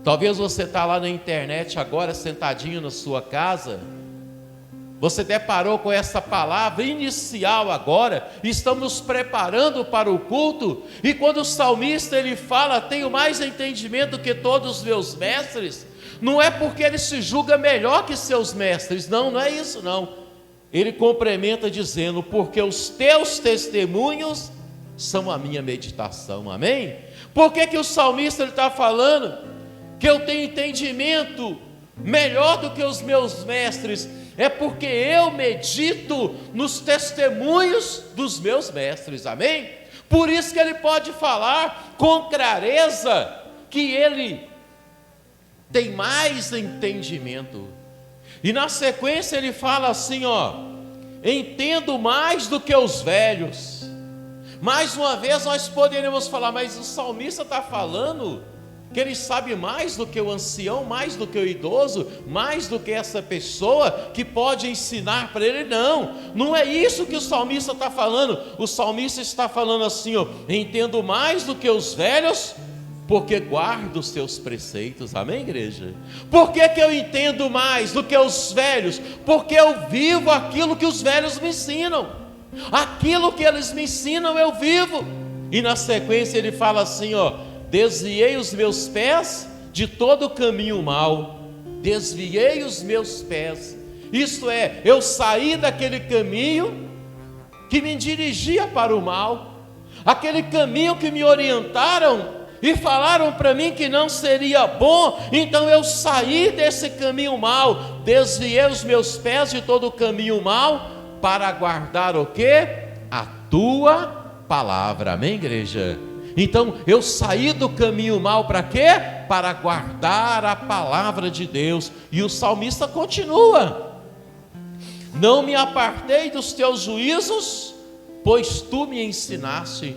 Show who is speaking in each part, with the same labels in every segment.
Speaker 1: Talvez você está lá na internet agora, sentadinho na sua casa. Você deparou com essa palavra inicial agora. Estamos preparando para o culto. E quando o salmista ele fala, tenho mais entendimento que todos os meus mestres. Não é porque ele se julga melhor que seus mestres. Não, não é isso não. Ele complementa dizendo, porque os teus testemunhos são a minha meditação. Amém? Por que o salmista está falando que eu tenho entendimento melhor do que os meus mestres? É porque eu medito nos testemunhos dos meus mestres, amém? Por isso que ele pode falar com clareza que ele tem mais entendimento. E na sequência ele fala assim, entendo mais do que os velhos. Mais uma vez nós poderíamos falar, mas o salmista está falando que ele sabe mais do que o ancião, mais do que o idoso, mais do que essa pessoa que pode ensinar para ele. Não é isso que o salmista está falando. O salmista está falando assim, entendo mais do que os velhos, porque guardo os teus preceitos. Amém, igreja? Por que eu entendo mais do que os velhos? Porque eu vivo aquilo que os velhos me ensinam. Aquilo que eles me ensinam eu vivo. E na sequência ele fala assim, desviei os meus pés de todo o caminho mau. Desviei os meus pés. Isto é, eu saí daquele caminho que me dirigia para o mal. Aquele caminho que me orientaram e falaram para mim que não seria bom. Então eu saí desse caminho mau. Desviei os meus pés de todo o caminho mau para guardar o quê? A tua palavra. Amém, igreja? Então eu saí do caminho mau para quê? Para guardar a palavra de Deus. E o salmista continua, não me apartei dos teus juízos, pois tu me ensinaste.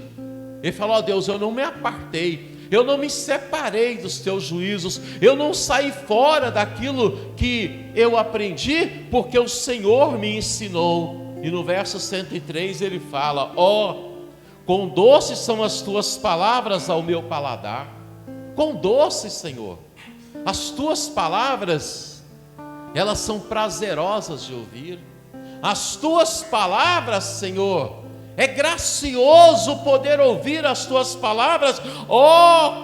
Speaker 1: Ele falou, Deus, eu não me apartei, eu não me separei dos teus juízos, eu não saí fora daquilo que eu aprendi, porque o Senhor me ensinou. E no verso 103 ele fala, quão doces são as tuas palavras ao meu paladar. Quão doces, Senhor. As tuas palavras, elas são prazerosas de ouvir. As tuas palavras, Senhor, é gracioso poder ouvir as tuas palavras.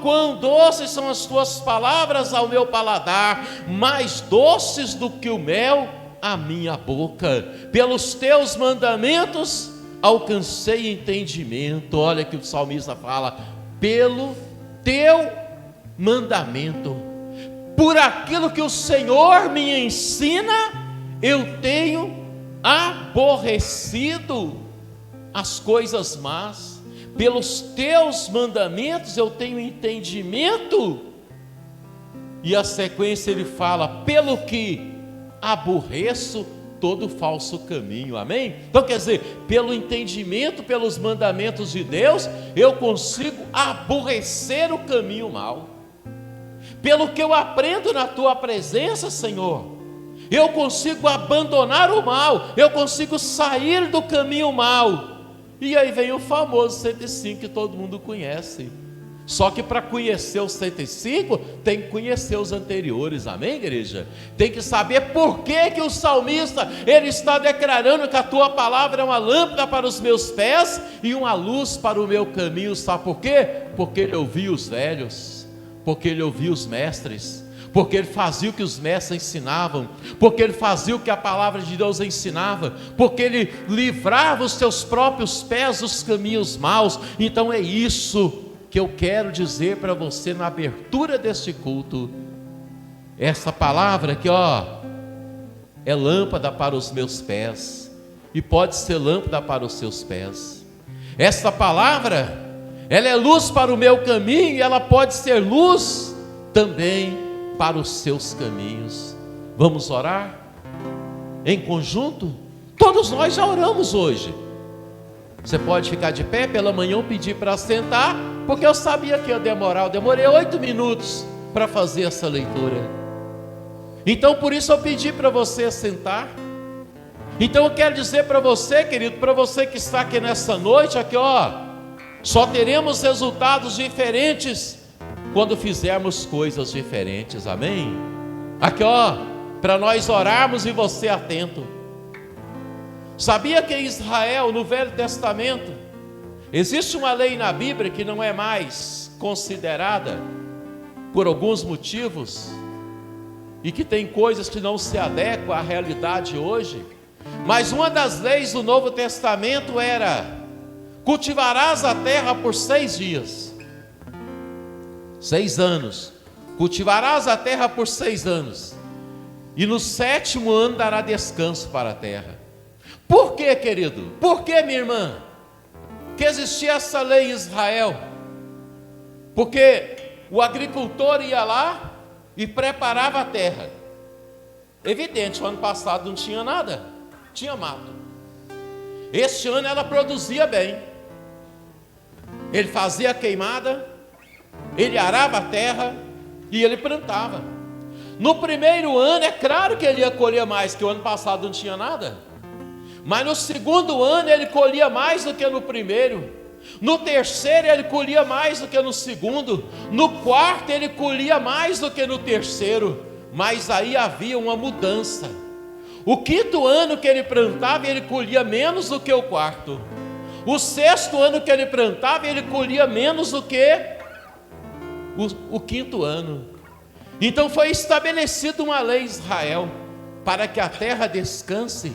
Speaker 1: Quão doces são as tuas palavras ao meu paladar, mais doces do que o mel à minha boca. Pelos teus mandamentos alcancei entendimento. Olha que o salmista fala, pelo teu mandamento, por aquilo que o Senhor me ensina, eu tenho aborrecido as coisas más. Pelos teus mandamentos eu tenho entendimento. E a sequência ele fala, pelo que aborreço todo falso caminho. Amém? Então quer dizer, pelo entendimento, pelos mandamentos de Deus, eu consigo aborrecer o caminho mau. Pelo que eu aprendo na tua presença, Senhor, eu consigo abandonar o mal, eu consigo sair do caminho mau. E aí vem o famoso 105 que todo mundo conhece. Só que para conhecer os 105, tem que conhecer os anteriores. Amém, igreja? Tem que saber por que o salmista, ele está declarando que a tua palavra é uma lâmpada para os meus pés e uma luz para o meu caminho. Sabe por quê? Porque ele ouvia os velhos, porque ele ouvia os mestres, porque ele fazia o que os mestres ensinavam, porque ele fazia o que a palavra de Deus ensinava, porque ele livrava os seus próprios pés dos caminhos maus. Então é isso que eu quero dizer para você na abertura deste culto. Essa palavra aqui, é lâmpada para os meus pés, e pode ser lâmpada para os seus pés. Essa palavra, ela é luz para o meu caminho, e ela pode ser luz também para os seus caminhos. Vamos orar em conjunto? Todos nós já oramos hoje. Você pode ficar de pé. Pela manhã eu pedi para sentar, porque eu sabia que ia demorar. Eu demorei 8 minutos para fazer essa leitura. Então por isso eu pedi para você sentar. Então eu quero dizer para você, querido, para você que está aqui nessa noite, aqui só teremos resultados diferentes quando fizermos coisas diferentes, amém? Aqui ó, para nós orarmos e você atento. Sabia que em Israel, no Velho Testamento, existe uma lei na Bíblia que não é mais considerada por alguns motivos, e que tem coisas que não se adequam à realidade hoje, mas uma das leis do Novo Testamento era: cultivarás a terra por 6 dias, 6 anos, cultivarás a terra por 6 anos, e no 7º ano dará descanso para a terra. Por quê, querido? Por que, minha irmã, que existia essa lei em Israel? Porque o agricultor ia lá e preparava a terra. Evidente, o ano passado não tinha nada, tinha mato. Este ano ela produzia bem. Ele fazia a queimada, ele arava a terra e ele plantava. No primeiro ano, é claro que ele ia colher mais, que o ano passado não tinha nada. Mas no 2º ano ele colhia mais do que no primeiro. No 3º ele colhia mais do que no 2º. No 4º ele colhia mais do que no 3º. Mas aí havia uma mudança. O 5º ano que ele plantava, ele colhia menos do que o 4º. O 6º ano que ele plantava, ele colhia menos do que o 5º ano. Então foi estabelecida uma lei em Israel para que a terra descanse.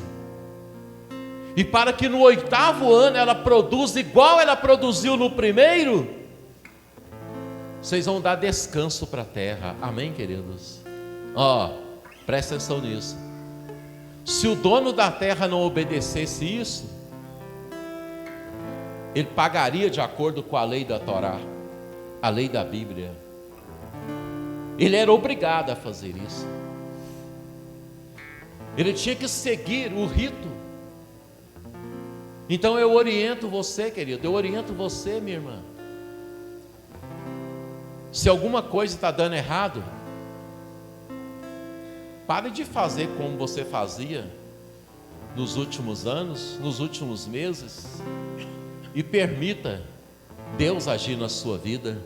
Speaker 1: E para que no 8º ano ela produza igual ela produziu no primeiro, vocês vão dar descanso para a terra. Amém, queridos? Ó, presta atenção nisso. Se o dono da terra não obedecesse isso, ele pagaria de acordo com a lei da Torá, a lei da Bíblia. Ele era obrigado a fazer isso. Ele tinha que seguir o rito. Então eu oriento você, querido, eu oriento você, minha irmã. Se alguma coisa está dando errado, pare de fazer como você fazia nos últimos anos, nos últimos meses, e permita Deus agir na sua vida,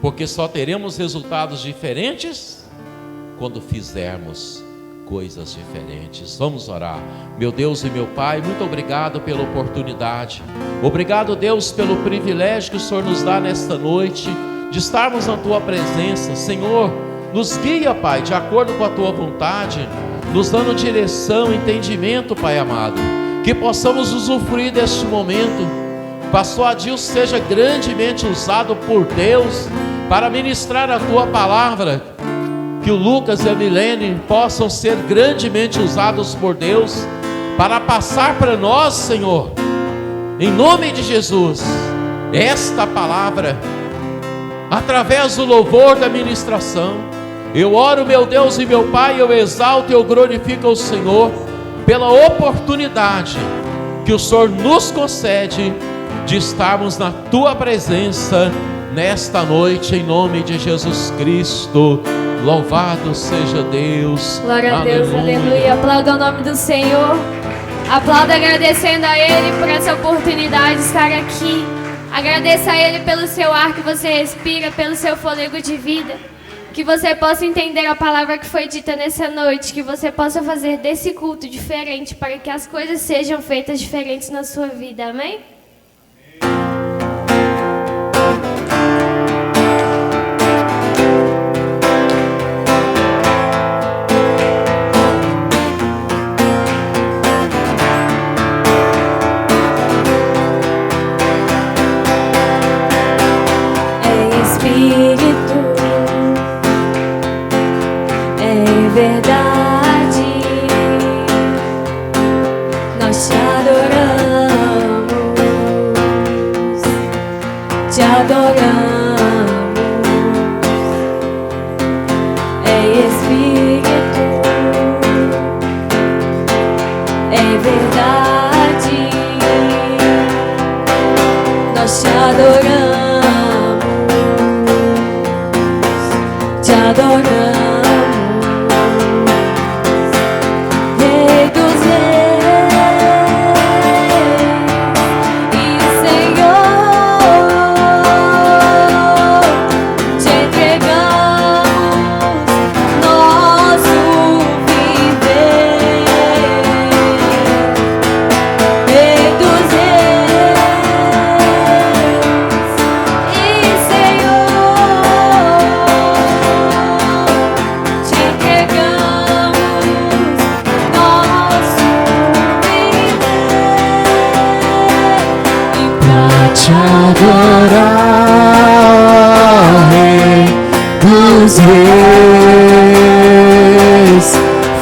Speaker 1: porque só teremos resultados diferentes quando fizermos coisas diferentes. Vamos orar. Meu Deus e meu Pai, muito obrigado pela oportunidade. Obrigado, Deus, pelo privilégio que o Senhor nos dá nesta noite de estarmos na Tua presença. Senhor, nos guia, Pai, de acordo com a Tua vontade, nos dando direção, entendimento, Pai amado, que possamos usufruir deste momento. Pastor Adilson seja grandemente usado por Deus para ministrar a Tua palavra. Que o Lucas e a Milene possam ser grandemente usados por Deus para passar para nós, Senhor, em nome de Jesus, esta palavra, através do louvor da ministração. Eu oro, meu Deus e meu Pai, eu exalto e eu glorifico o Senhor pela oportunidade que o Senhor nos concede de estarmos na Tua presença nesta noite, em nome de Jesus Cristo. Louvado seja Deus.
Speaker 2: Glória a Deus, aleluia. Aplauda o nome do Senhor. Aplauda agradecendo a Ele por essa oportunidade de estar aqui. Agradeça a Ele pelo seu ar que você respira, pelo seu fôlego de vida. Que você possa entender a palavra que foi dita nessa noite. Que você possa fazer desse culto diferente, para que as coisas sejam feitas diferentes na sua vida. Amém?
Speaker 3: reis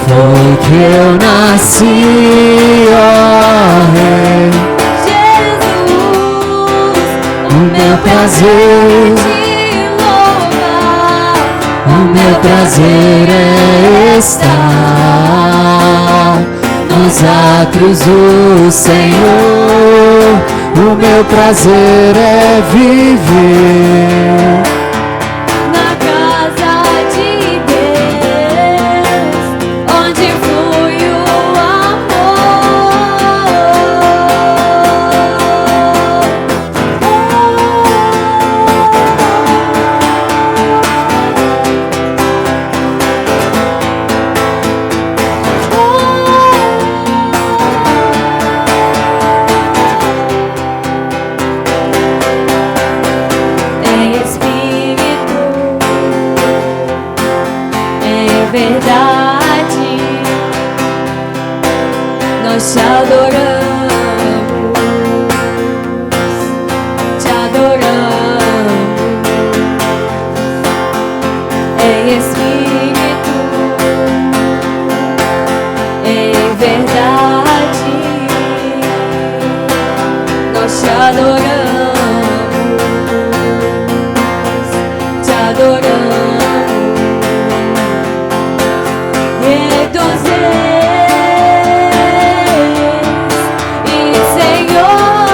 Speaker 3: foi que eu nasci, ó Rei.
Speaker 2: Jesus,
Speaker 3: O meu prazer, o meu prazer é estar nos átrios do Senhor. O meu prazer é viver
Speaker 2: na casa de Deus, onde flui o em espírito, em verdade, nós te adoramos, te adoramos, em espírito, em verdade, nós te adoramos, te adoramos. Rei dos reis e Senhor,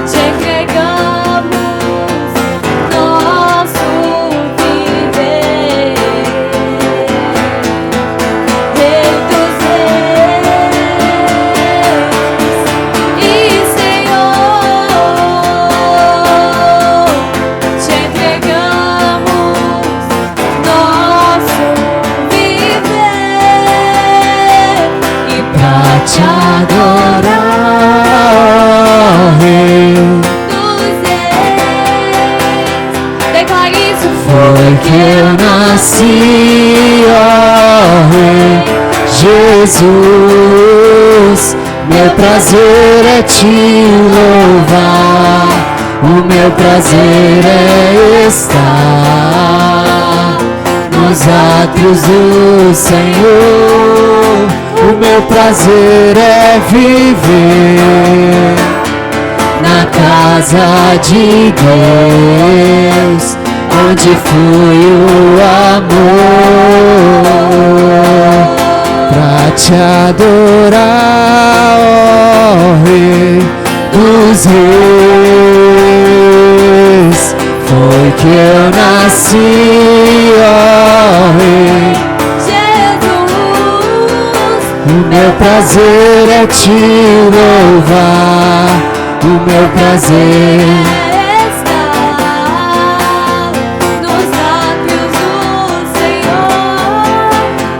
Speaker 2: te entregamos nosso viver. Rei dos reis e Senhor, te entregamos nosso viver e
Speaker 3: pra te adorar, ó Rei.
Speaker 2: dos reis. Declare isso.
Speaker 3: Foi que eu nasci, ó Rei. Jesus, meu prazer é te louvar. O meu prazer é estar nos átrios do Senhor. O meu prazer é viver na casa de Deus, onde flui o amor, pra te adorar, ó Rei dos reis. Foi que eu nasci, ó Rei.
Speaker 2: Jesus,
Speaker 3: O meu prazer é te louvar. O meu prazer
Speaker 2: estar nos átrios do Senhor.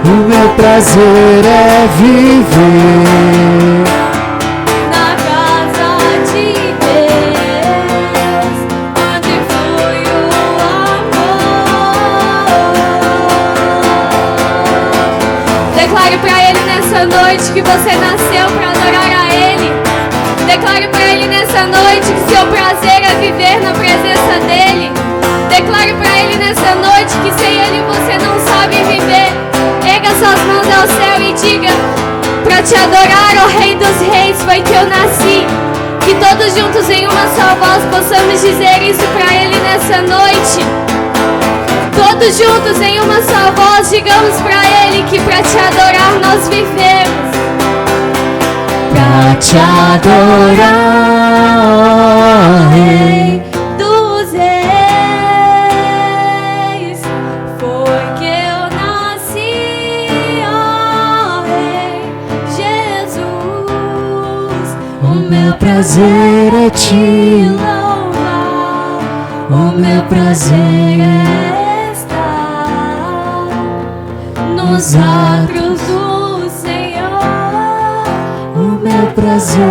Speaker 3: O meu prazer é viver
Speaker 2: Na casa de Deus, onde flui o amor. Declare pra Ele nessa noite que você nasceu pra adorar a Ele. Declare pra Ele nessa noite que seu prazer é viver na presença dEle. Declare pra Ele nessa noite que sem Ele você não sabe viver. Erga suas mãos ao céu e diga: pra te adorar, ó Rei dos Reis, foi que eu nasci. Que todos juntos em uma só voz possamos dizer isso pra Ele nessa noite. Todos juntos em uma só voz digamos pra Ele que pra te adorar nós vivemos.
Speaker 3: pra te adorar, Rei
Speaker 2: dos reis, foi que eu nasci, ó Rei Jesus.
Speaker 3: O meu prazer é te
Speaker 2: louvar,
Speaker 3: o meu prazer é
Speaker 2: estar nos átrios do Senhor.
Speaker 3: o meu prazer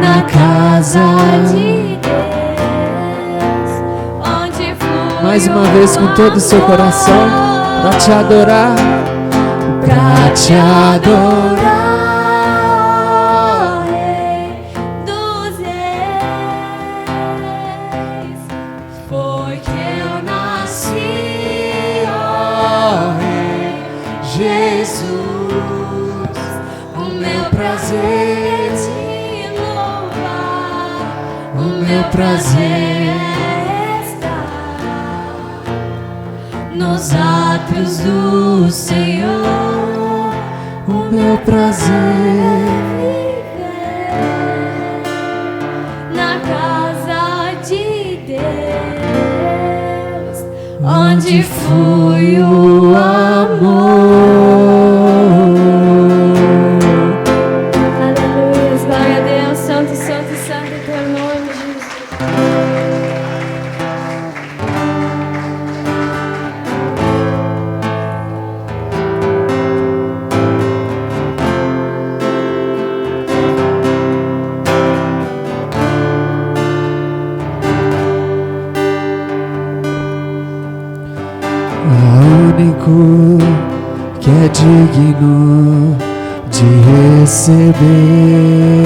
Speaker 2: Na casa de Deus, onde flui
Speaker 3: mais uma vez com todo o seu coração, pra te adorar, pra te adorar.
Speaker 2: Rei dos reis.
Speaker 3: o meu prazer
Speaker 2: nos átrios do Senhor,
Speaker 3: o meu prazer
Speaker 2: viver na casa de Deus, onde flui o amor. Aleluia, glória a Deus, santo, santo, santo é teu nome, Jesus.
Speaker 3: Que é digno de receber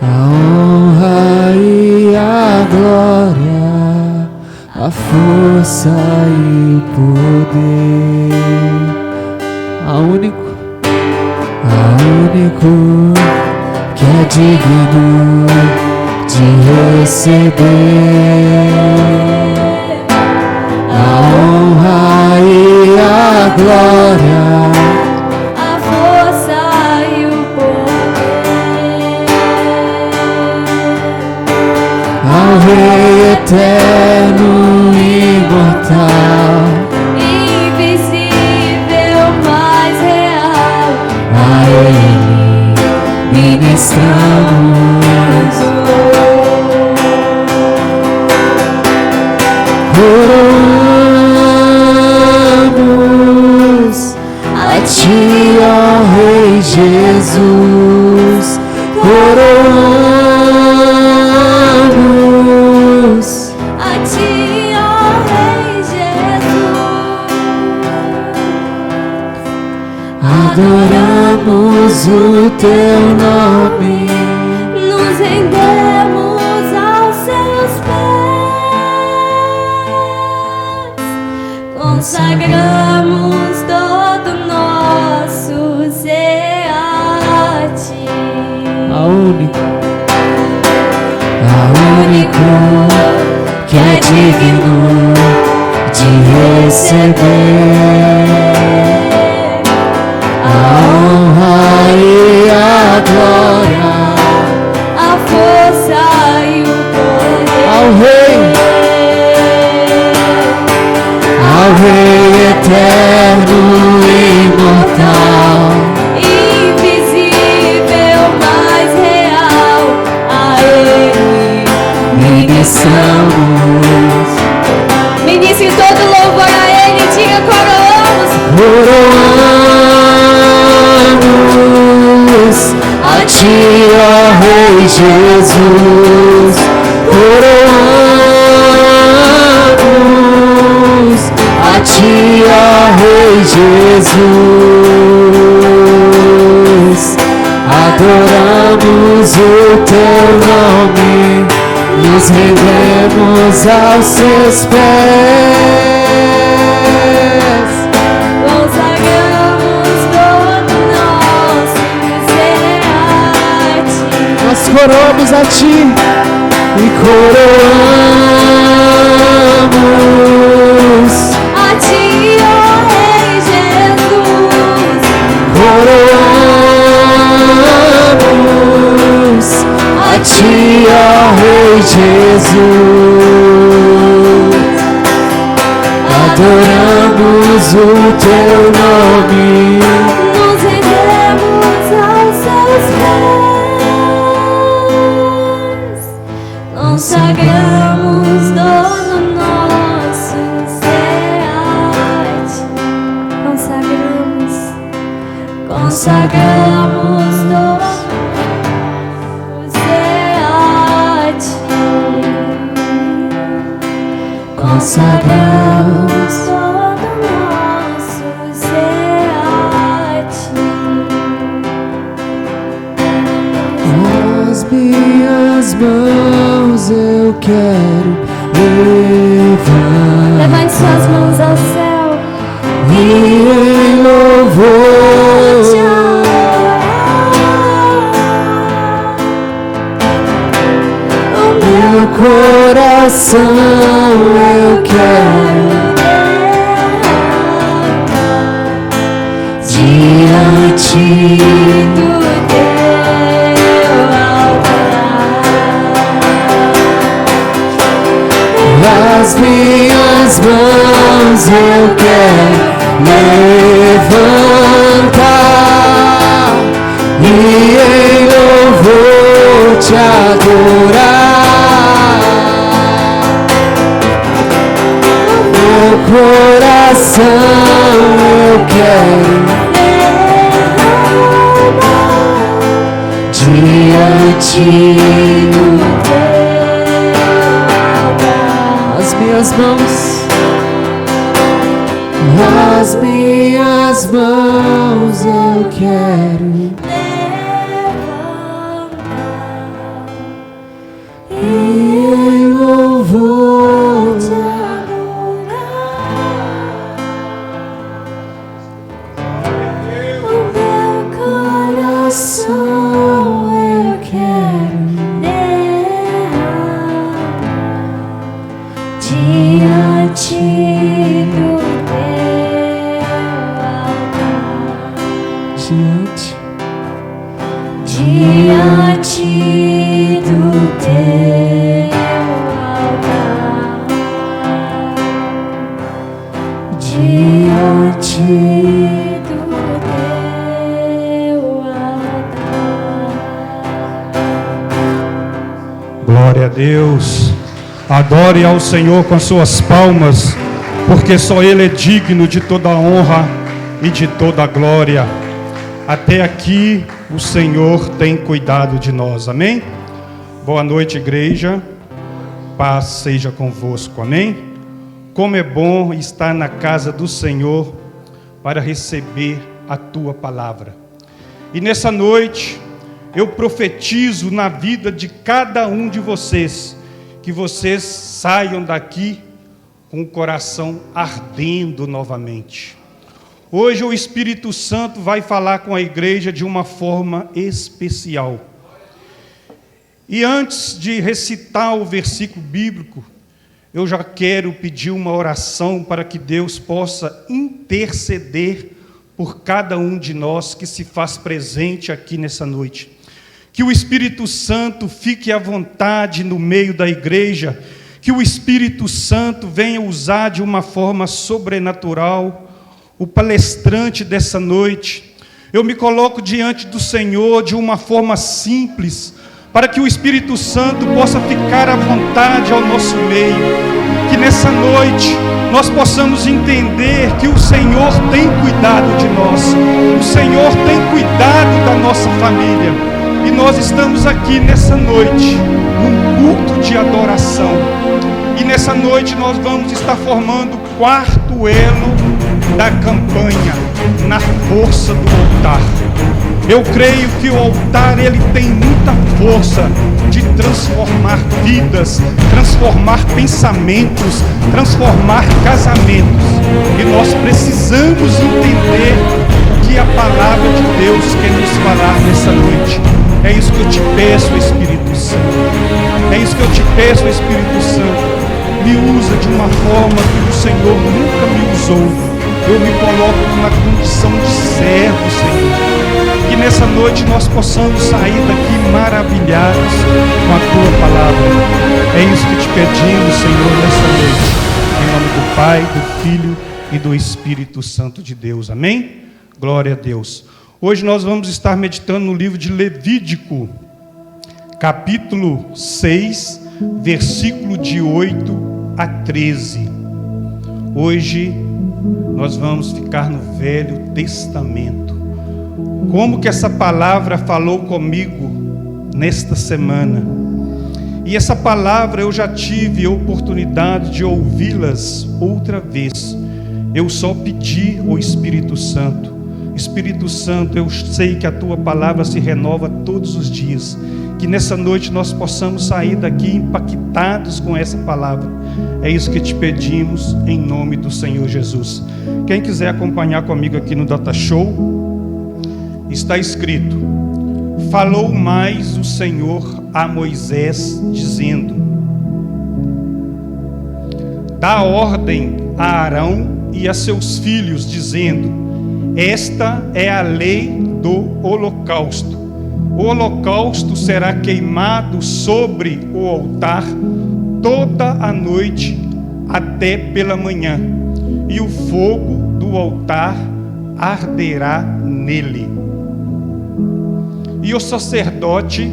Speaker 3: a honra e a glória, a força e o poder. A único que é digno de receber a honra e a glória,
Speaker 2: a força e o poder
Speaker 3: ao Rei eterno e imortal,
Speaker 2: invisível, mais real,
Speaker 3: a Ele ministramos. Coroamos a Ti, ó Rei Jesus, coroamos
Speaker 2: a Ti, ó Rei Jesus,
Speaker 3: adoramos o Teu nome,
Speaker 2: nos rendemos aos Seus pés, consagramos todo nosso ser a Ti.
Speaker 3: a único que é digno de receber a honra e a glória,
Speaker 2: A força e o poder
Speaker 3: ao Rei eterno e imortal,
Speaker 2: invisível, mais real, a Ele
Speaker 3: ministramos.
Speaker 2: ministre todo louvor a Ele, diga coroamos.
Speaker 3: Coroamos a Ti, ó Rei Jesus, coroamos a Ti, ó Rei Jesus, adoramos o Teu nome, nos rendemos aos Seus pés,
Speaker 2: Consagramos todo nosso ser a Ti.
Speaker 3: nós coroamos a Ti e coroamos
Speaker 2: A Ti, ó Rei Jesus,
Speaker 3: coroamos a Ti, ó Rei Jesus, adoramos o Teu nome,
Speaker 2: nos rendemos aos Seus pés, consagramos todo nosso ser a Ti. Consagramos todo nosso ser a Ti. Consagramos todo nosso ser a Ti.
Speaker 3: as minhas mãos eu quero levar.
Speaker 2: Levante suas mãos ao céu.
Speaker 3: E em louvor
Speaker 2: Te adorar.
Speaker 3: coração eu quero diante do teu altar. As minhas mãos eu quero levantar e em louvor te adorar. Meu coração eu quero diante do teu altar. As minhas mãos eu quero levantar e em louvor te adorar. O meu coração eu quero derramar diante do diante do teu altar, diante do teu altar.
Speaker 4: Glória a Deus. Adore ao Senhor com as suas palmas, porque só Ele é digno de toda a honra e de toda a glória. Até aqui o Senhor tem cuidado de nós, amém? Boa noite, igreja, paz seja convosco, amém? Como é bom estar na casa do Senhor para receber a tua palavra. E nessa noite eu profetizo na vida de cada um de vocês, que vocês saiam daqui com o coração ardendo novamente. Hoje o Espírito Santo vai falar com a igreja de uma forma especial. E antes de recitar o versículo bíblico, eu já quero pedir uma oração para que Deus possa interceder por cada um de nós que se faz presente aqui nessa noite. Que o Espírito Santo fique à vontade no meio da igreja, que o Espírito Santo venha usar de uma forma sobrenatural o palestrante dessa noite. Eu me coloco diante do Senhor de uma forma simples, para que o Espírito Santo possa ficar à vontade ao nosso meio. Que nessa noite nós possamos entender que o Senhor tem cuidado de nós, o Senhor tem cuidado da nossa família. E nós estamos aqui nessa noite, num culto de adoração. E nessa noite nós vamos estar formando o quarto elo da campanha, na força do altar. Eu creio que o altar ele tem muita força de transformar vidas, transformar pensamentos, transformar casamentos. E nós precisamos entender o que a palavra de Deus quer nos falar nessa noite. É isso que eu te peço, Espírito Santo. É isso que eu te peço, Espírito Santo. Me usa de uma forma que o Senhor nunca me usou. Eu me coloco numa condição de servo, Senhor. Que nessa noite nós possamos sair daqui maravilhados com a Tua palavra. É isso que te pedimos, Senhor, nessa noite. Em nome do Pai, do Filho e do Espírito Santo de Deus. Amém? Glória a Deus. Hoje nós vamos estar meditando no livro de Levítico, capítulo 6, versículo de 8 a 13. Hoje nós vamos ficar no Velho Testamento. Como que essa palavra falou comigo nesta semana? E essa palavra eu já tive a oportunidade de ouvi-las outra vez. Eu só pedi ao Espírito Santo. Espírito Santo, eu sei que a Tua palavra se renova todos os dias. Que nessa noite nós possamos sair daqui impactados com essa palavra. É isso que te pedimos em nome do Senhor Jesus. Quem quiser acompanhar comigo aqui no Data Show, está escrito: falou mais o Senhor a Moisés, dizendo: dá ordem a Arão e a seus filhos, dizendo: esta é a lei do holocausto. O holocausto será queimado sobre o altar toda a noite até pela manhã, e o fogo do altar arderá nele. E o sacerdote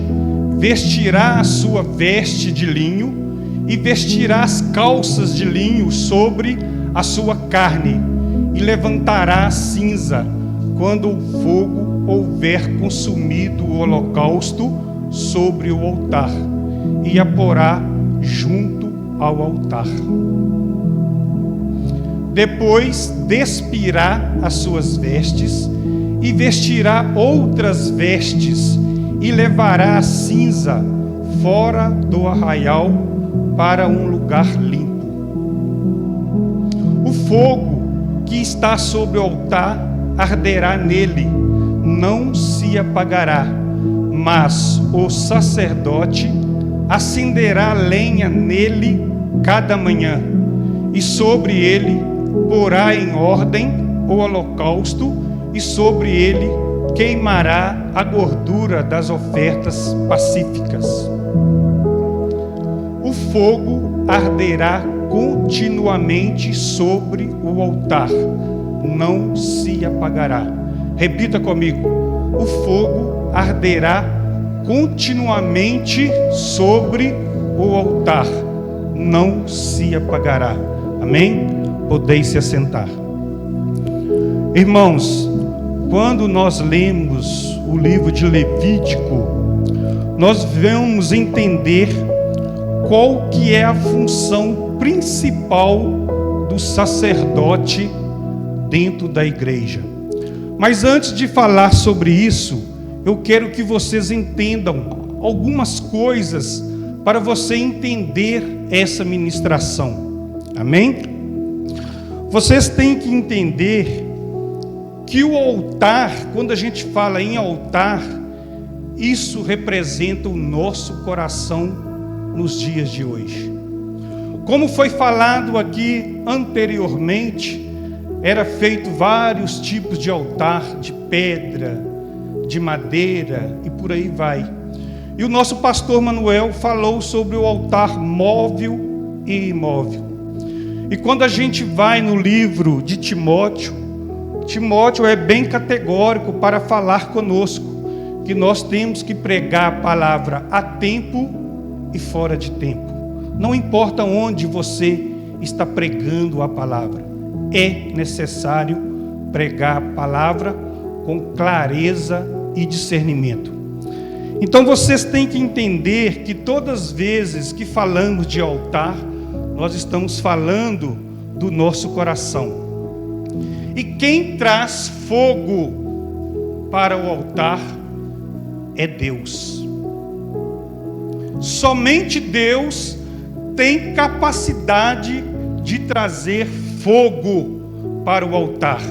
Speaker 4: vestirá a sua veste de linho e vestirá as calças de linho sobre a sua carne, e levantará a cinza quando o fogo houver consumido o holocausto sobre o altar, e a porá junto ao altar. Depois despirá as suas vestes e vestirá outras vestes, e levará a cinza fora do arraial para um lugar limpo. O fogo que está sobre o altar arderá nele, não se apagará, mas o sacerdote acenderá lenha nele cada manhã, e sobre ele porá em ordem o holocausto, e sobre ele queimará a gordura das ofertas pacíficas. O fogo arderá continuamente sobre o altar, não se apagará. Repita comigo: o fogo arderá continuamente sobre o altar, não se apagará. Amém? Podeis se assentar. Irmãos, quando nós lemos o livro de Levítico, nós vamos entender qual que é a função principal do sacerdote dentro da igreja. Mas antes de falar sobre isso, eu quero que vocês entendam algumas coisas para você entender essa ministração. Amém? Vocês têm que entender que o altar, quando a gente fala em altar, isso representa o nosso coração nos dias de hoje. Como foi falado aqui anteriormente, era feito vários tipos de altar, de pedra, de madeira e por aí vai. E o nosso pastor Manuel falou sobre o altar móvel e imóvel. E quando a gente vai no livro de Timóteo é bem categórico para falar conosco que nós temos que pregar a palavra a tempo e fora de tempo. Não importa onde você está pregando a palavra, é necessário pregar a palavra com clareza e discernimento. Então vocês têm que entender que todas as vezes que falamos de altar, nós estamos falando do nosso coração. E quem traz fogo para o altar é Deus. Somente Deus tem capacidade de trazer fogo para o altar.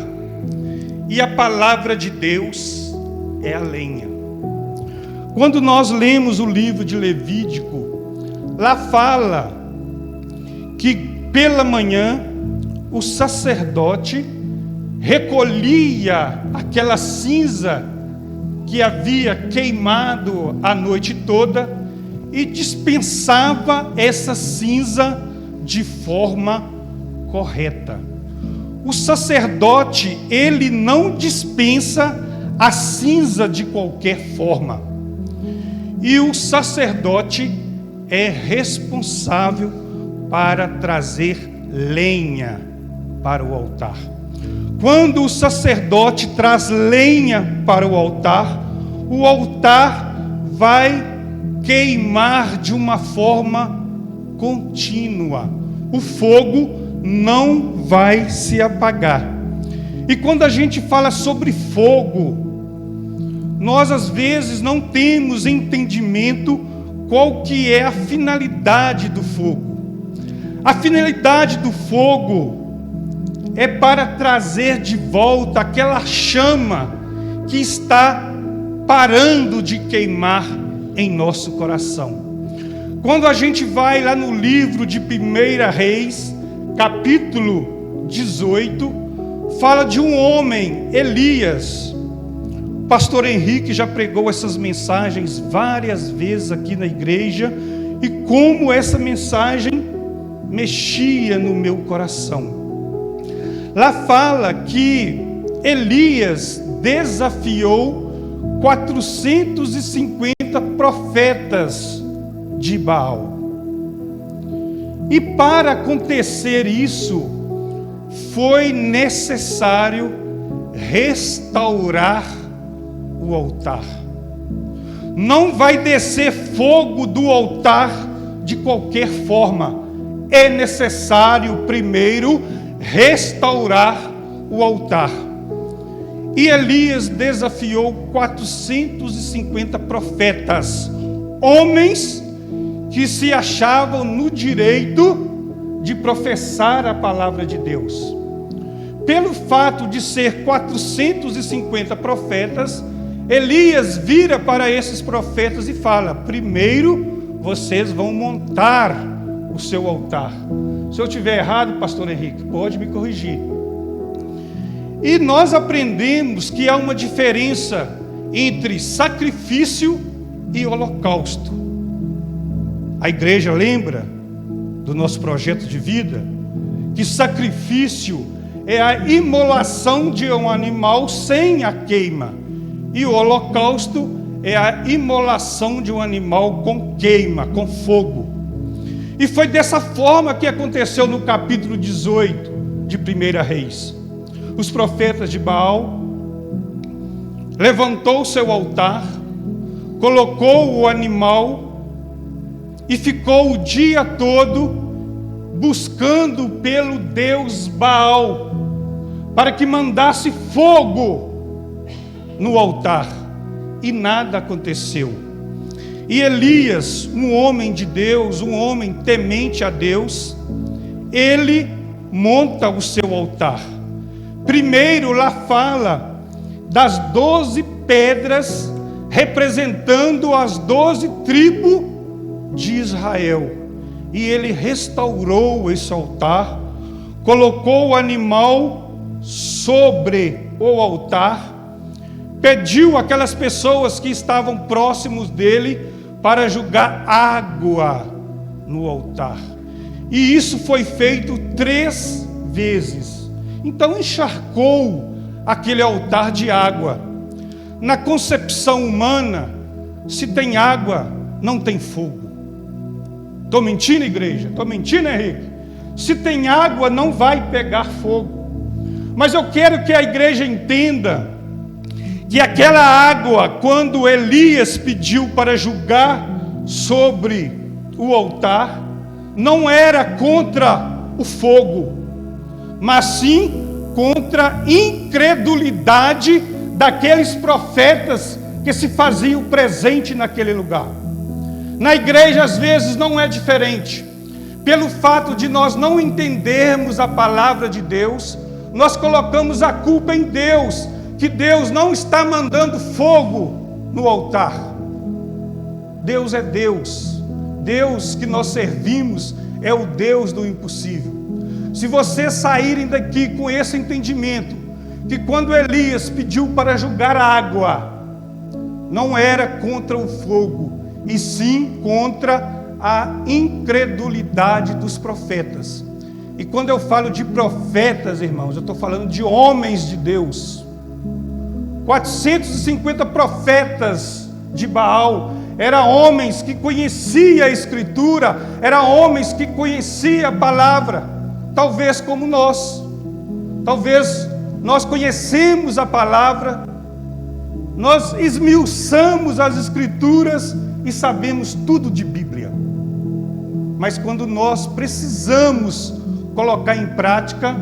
Speaker 4: E a palavra de Deus é a lenha. Quando nós lemos o livro de Levítico, lá fala que pela manhã o sacerdote recolhia aquela cinza que havia queimado a noite toda e dispensava essa cinza de forma correta. O sacerdote, ele não dispensa a cinza de qualquer forma. E o sacerdote é responsável para trazer lenha para o altar. Quando o sacerdote traz lenha para o altar vai queimar de uma forma contínua. O fogo não vai se apagar. E quando a gente fala sobre fogo, nós às vezes não temos entendimento qual que é a finalidade do fogo. A finalidade do fogo é para trazer de volta aquela chama que está parando de queimar em nosso coração. Quando a gente vai lá no livro de 1 Reis, capítulo 18, fala de um homem, Elias. O pastor Henrique já pregou essas mensagens várias vezes aqui na igreja, e como essa mensagem mexia no meu coração. Lá fala que Elias desafiou 450 profetas de Baal. E para acontecer isso, foi necessário restaurar o altar. Não vai descer fogo do altar de qualquer forma. É necessário primeiro restaurar o altar. E Elias desafiou 450 profetas, homens que se achavam no direito de professar a palavra de Deus. Pelo fato de ser 450 profetas, Elias vira para esses profetas e fala: primeiro vocês vão montar o seu altar. Se eu estiver errado, pastor Henrique, pode me corrigir. E nós aprendemos que há uma diferença entre sacrifício e holocausto. A igreja lembra do nosso projeto de vida que sacrifício é a imolação de um animal sem a queima, e o holocausto é a imolação de um animal com queima, com fogo. E foi dessa forma que aconteceu no capítulo 18 de 1 Reis. Os profetas de Baal levantou o seu altar, colocou o animal e ficou o dia todo buscando pelo Deus Baal para que mandasse fogo no altar, e nada aconteceu. E Elias, um homem de Deus, um homem temente a Deus, ele monta o seu altar. Primeiro lá fala das 12 pedras representando as 12 tribos de Israel. E ele restaurou esse altar, colocou o animal sobre o altar, pediu àquelas pessoas que estavam próximos dele para jogar água no altar. E isso foi feito 3 vezes. Então encharcou aquele altar de água. Na concepção humana, se tem água, não tem fogo. Estou mentindo, igreja? Estou mentindo, Henrique? Se tem água, não vai pegar fogo. Mas eu quero que a igreja entenda que aquela água, quando Elias pediu para jogar sobre o altar, não era contra o fogo, mas sim contra a incredulidade daqueles profetas que se faziam presente naquele lugar. Na igreja, às vezes, não é diferente. Pelo fato de nós não entendermos a palavra de Deus, nós colocamos a culpa em Deus, que Deus não está mandando fogo no altar. Deus é Deus. Deus que nós servimos é o Deus do impossível. Se vocês saírem daqui com esse entendimento, que quando Elias pediu para jogar água, não era contra o fogo, e sim contra a incredulidade dos profetas. E quando eu falo de profetas, irmãos, eu estou falando de homens de Deus. 450 profetas de Baal eram homens que conheciam a Escritura, eram homens que conheciam a palavra, talvez como nós. Talvez nós conhecemos a palavra, nós esmiuçamos as Escrituras e sabemos tudo de Bíblia. Mas quando nós precisamos colocar em prática,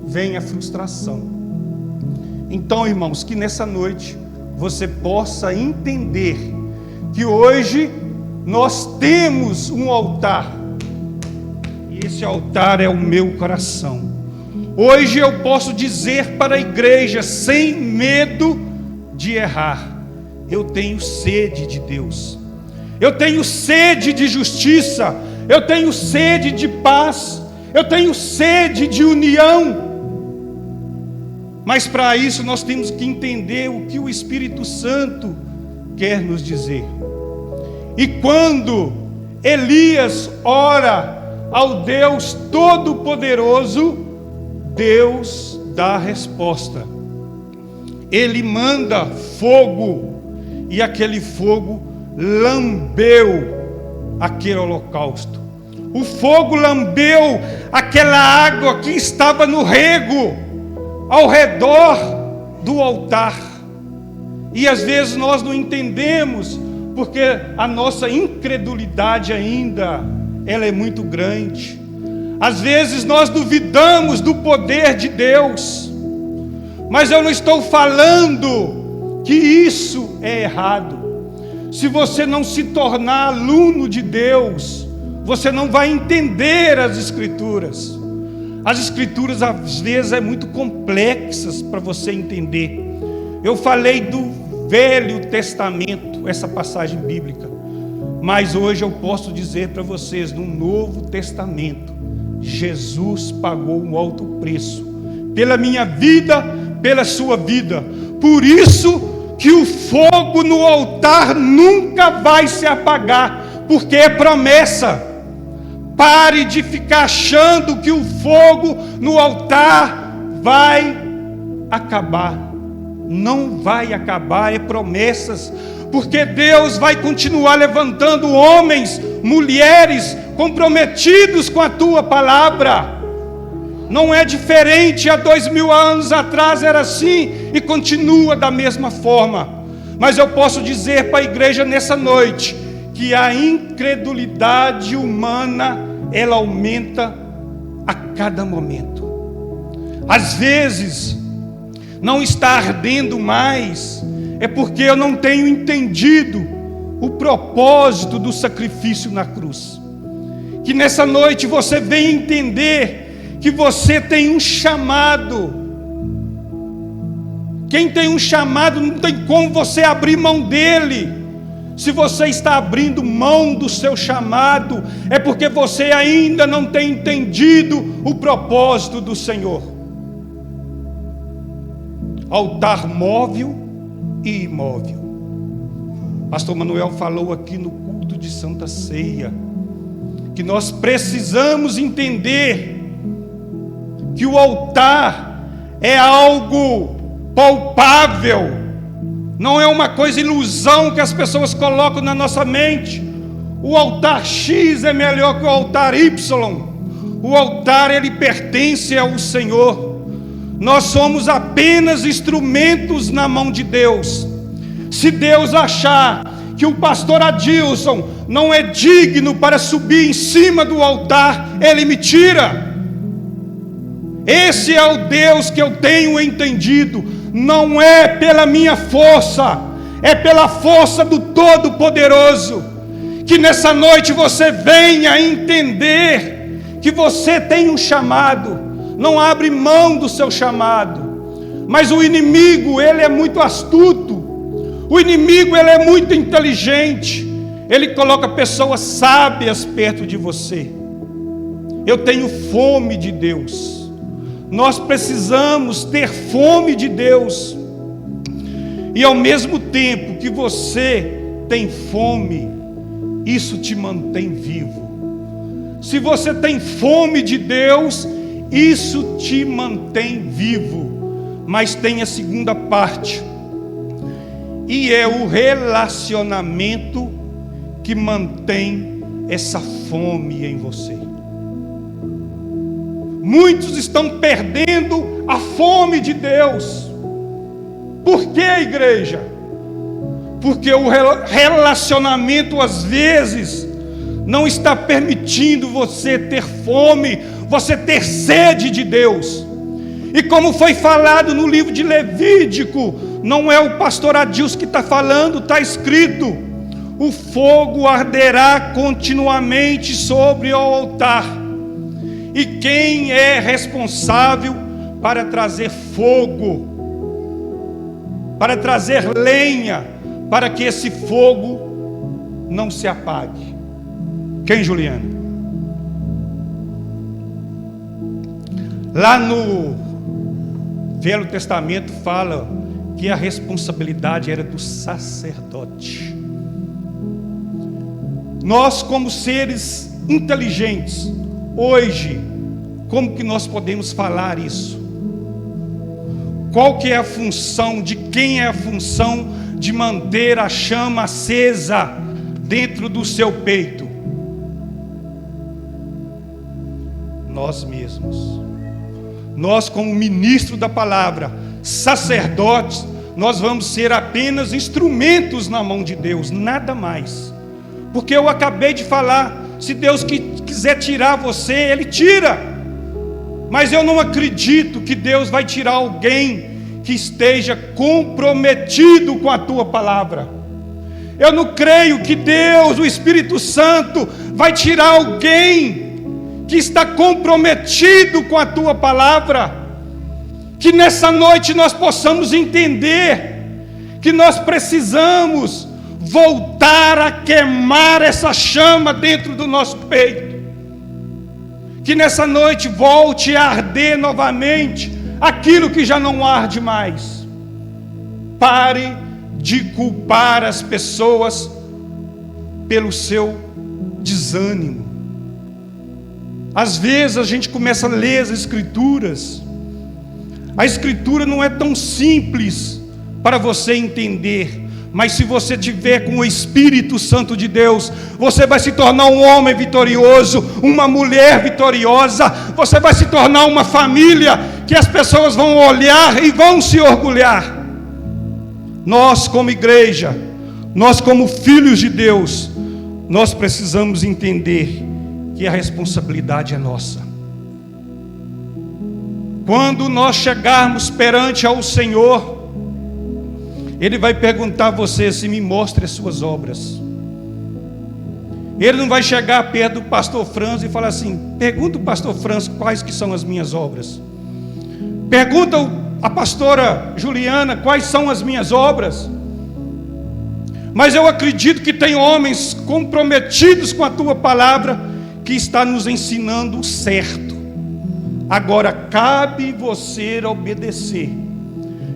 Speaker 4: vem a frustração. Então, irmãos, que nessa noite você possa entender que hoje nós temos um altar, e esse altar é o meu coração. Hoje eu posso dizer para a igreja, sem medo de errar: eu tenho sede de Deus, eu tenho sede de justiça, eu tenho sede de paz, eu tenho sede de união. Mas para isso nós temos que entender o que o Espírito Santo quer nos dizer. E quando Elias ora ao Deus Todo-Poderoso, Deus dá a resposta. Ele manda fogo, e aquele fogo lambeu aquele holocausto. O fogo lambeu aquela água que estava no rego, ao redor do altar. E às vezes nós não entendemos, porque a nossa incredulidade ainda, ela é muito grande. Às vezes nós duvidamos do poder de Deus, mas eu não estou falando que isso é errado. Se você não se tornar aluno de Deus, você não vai entender as Escrituras. As Escrituras às vezes é muito complexas para você entender. Eu falei do Velho Testamento, essa passagem bíblica, mas hoje eu posso dizer para vocês, no Novo Testamento, Jesus pagou um alto preço pela minha vida, pela sua vida. Por isso que o fogo no altar nunca vai se apagar, porque é promessa. Pare de ficar achando que o fogo no altar vai acabar. Não vai acabar, é promessas, porque Deus vai continuar levantando homens, mulheres comprometidos com a tua palavra. Não é diferente, há 2000 anos atrás era assim e continua da mesma forma. Mas eu posso dizer para a igreja nessa noite que a incredulidade humana, ela aumenta a cada momento. Às vezes não está ardendo mais, é porque eu não tenho entendido o propósito do sacrifício na cruz. Que nessa noite você venha entender que você tem um chamado. Quem tem um chamado não tem como você abrir mão dele. Se você está abrindo mão do seu chamado, é porque você ainda não tem entendido o propósito do Senhor. Altar móvel e imóvel. Pastor Manuel falou aqui no culto de Santa Ceia que nós precisamos entender que o altar é algo palpável, não é uma coisa ilusão que as pessoas colocam na nossa mente. O altar X é melhor que o altar Y. O altar, ele pertence ao Senhor. Nós somos apenas instrumentos na mão de Deus. Se Deus achar que o pastor Adilson não é digno para subir em cima do altar, ele me tira. Esse é o Deus que eu tenho entendido. Não é pela minha força, é pela força do Todo-Poderoso. Que nessa noite você venha entender que você tem um chamado. Não abre mão do seu chamado. Mas o inimigo, ele é muito astuto. O inimigo, ele é muito inteligente. Ele coloca pessoas sábias perto de você. Eu tenho fome de Deus. Nós precisamos ter fome de Deus. E ao mesmo tempo que você tem fome, isso te mantém vivo. Se você tem fome de Deus, isso te mantém vivo. Mas tem a segunda parte, e é o relacionamento que mantém essa fome em você. Muitos estão perdendo a fome de Deus. Por que, igreja? Porque o relacionamento às vezes não está permitindo você ter fome, você ter sede de Deus. E como foi falado no livro de Levítico, não é o pastor Adilson que está falando, está escrito: o fogo arderá continuamente sobre o altar. E quem é responsável para trazer fogo, para trazer lenha, para que esse fogo não se apague? Quem, Juliana? Lá no Velho Testamento fala que a responsabilidade era do sacerdote. Nós, como seres inteligentes, hoje, como que nós podemos falar isso? Qual que é a função, de quem é a função de manter a chama acesa dentro do seu peito? Nós mesmos. Nós, como ministro da palavra, sacerdotes, nós vamos ser apenas instrumentos na mão de Deus, nada mais. Porque eu acabei de falar, se Deus quiser tirar você, Ele tira. Mas eu não acredito que Deus vai tirar alguém que esteja comprometido com a tua palavra. Eu não creio que Deus, o Espírito Santo, vai tirar alguém que está comprometido com a tua palavra. Que nessa noite nós possamos entender que nós precisamos voltar a queimar essa chama dentro do nosso peito. Que nessa noite volte a arder novamente aquilo que já não arde mais. Pare de culpar as pessoas pelo seu desânimo. Às vezes a gente começa a ler as Escrituras. A Escritura não é tão simples para você entender. Mas se você tiver com o Espírito Santo de Deus, você vai se tornar um homem vitorioso, uma mulher vitoriosa. Você vai se tornar uma família que as pessoas vão olhar e vão se orgulhar. Nós como igreja, nós como filhos de Deus, nós precisamos entender que a responsabilidade é nossa. Quando nós chegarmos perante ao Senhor, Ele vai perguntar a você se me mostre as suas obras. Ele não vai chegar perto do pastor Franz e falar assim: pergunta o pastor Franz quais que são as minhas obras. Pergunta a pastora Juliana quais são as minhas obras. Mas eu acredito que tem homens comprometidos com a tua palavra que está nos ensinando o certo. Agora cabe você obedecer.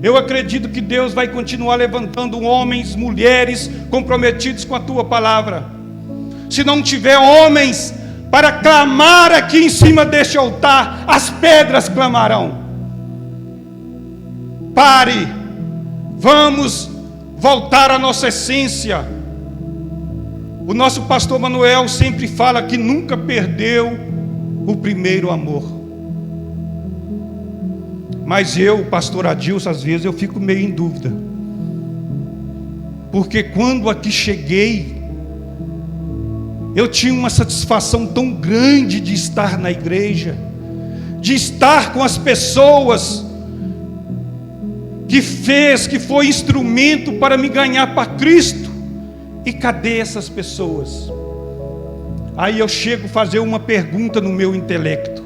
Speaker 4: Eu acredito que Deus vai continuar levantando homens, mulheres comprometidos com a tua palavra. Se não tiver homens para clamar aqui em cima deste altar, as pedras clamarão. Pare, vamos voltar à nossa essência. O nosso pastor Manuel sempre fala que nunca perdeu o primeiro amor. Mas eu, pastor Adilson, às vezes eu fico meio em dúvida. Porque quando aqui cheguei, eu tinha uma satisfação tão grande de estar na igreja, de estar com as pessoas que foi instrumento para me ganhar para Cristo. E cadê essas pessoas? Aí eu chego a fazer uma pergunta no meu intelecto.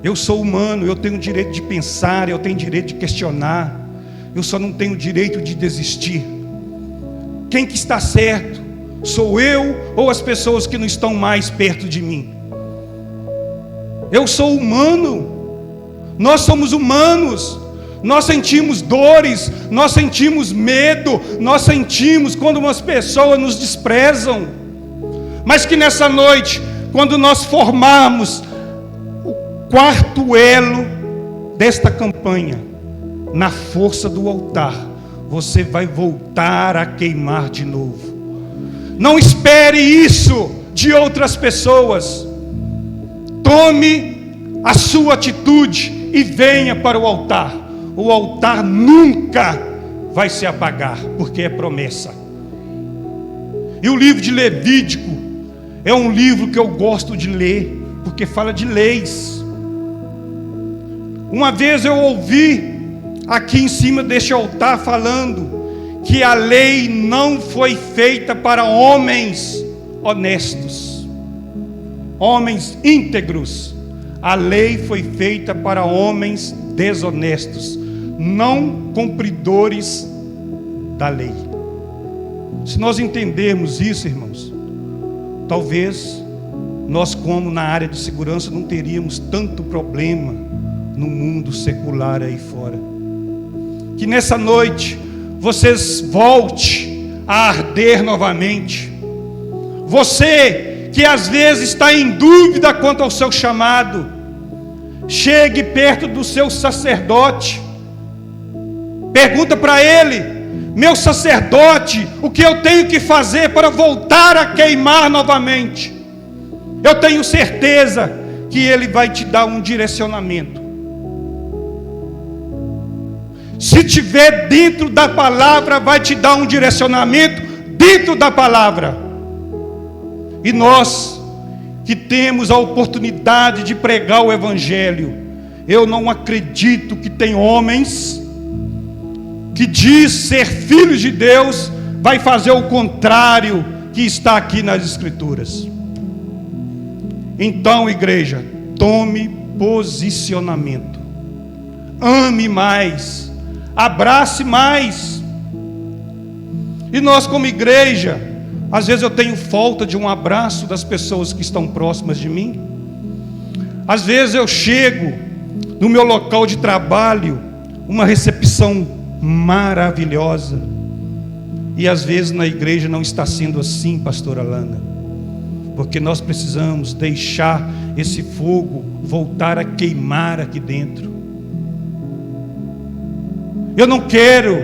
Speaker 4: Eu sou humano, eu tenho o direito de pensar, eu tenho o direito de questionar. Eu só não tenho o direito de desistir. Quem que está certo? Sou eu ou as pessoas que não estão mais perto de mim? Eu sou humano. Nós somos humanos. Nós sentimos dores, nós sentimos medo, nós sentimos quando umas pessoas nos desprezam. Mas que nessa noite, quando nós formarmos quarto elo desta campanha, na força do altar, você vai voltar a queimar de novo. Não espere isso de outras pessoas. Tome a sua atitude e venha para o altar. O altar nunca vai se apagar, porque é promessa. E o livro de Levítico é um livro que eu gosto de ler, porque fala de leis. Uma vez eu ouvi aqui em cima deste altar falando que a lei não foi feita para homens honestos, homens íntegros. A lei foi feita para homens desonestos, não cumpridores da lei. Se nós entendermos isso, irmãos, talvez nós, como na área de segurança, não teríamos tanto problema no mundo secular aí fora. Que nessa noite vocês volte a arder novamente. Você que às vezes está em dúvida quanto ao seu chamado, chegue perto do seu sacerdote. Pergunta para ele: meu sacerdote, o que eu tenho que fazer para voltar a queimar novamente? Eu tenho certeza que ele vai te dar um direcionamento. Se tiver dentro da palavra, vai te dar um direcionamento dentro da palavra. E nós que temos a oportunidade de pregar o evangelho, eu não acredito que tem homens que diz ser filhos de Deus, vai fazer o contrário que está aqui nas Escrituras. Então, igreja, tome posicionamento. Ame mais, abrace mais. E nós, como igreja, às vezes eu tenho falta de um abraço das pessoas que estão próximas de mim. Às vezes eu chego no meu local de trabalho, uma recepção maravilhosa, e às vezes na igreja não está sendo assim, pastora Lana, porque nós precisamos deixar esse fogo voltar a queimar aqui dentro. Eu não quero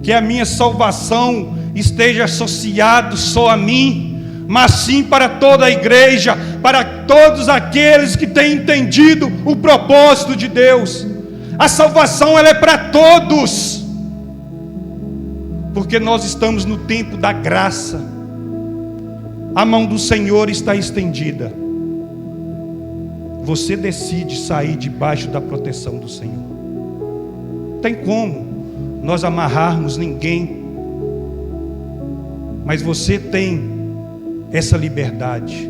Speaker 4: que a minha salvação esteja associado só a mim, mas sim para toda a igreja, para todos aqueles que têm entendido o propósito de Deus. A salvação, ela é para todos, porque nós estamos no tempo da graça. A mão do Senhor está estendida. Você decide sair debaixo da proteção do Senhor. Tem como nós amarrarmos ninguém, mas você tem essa liberdade.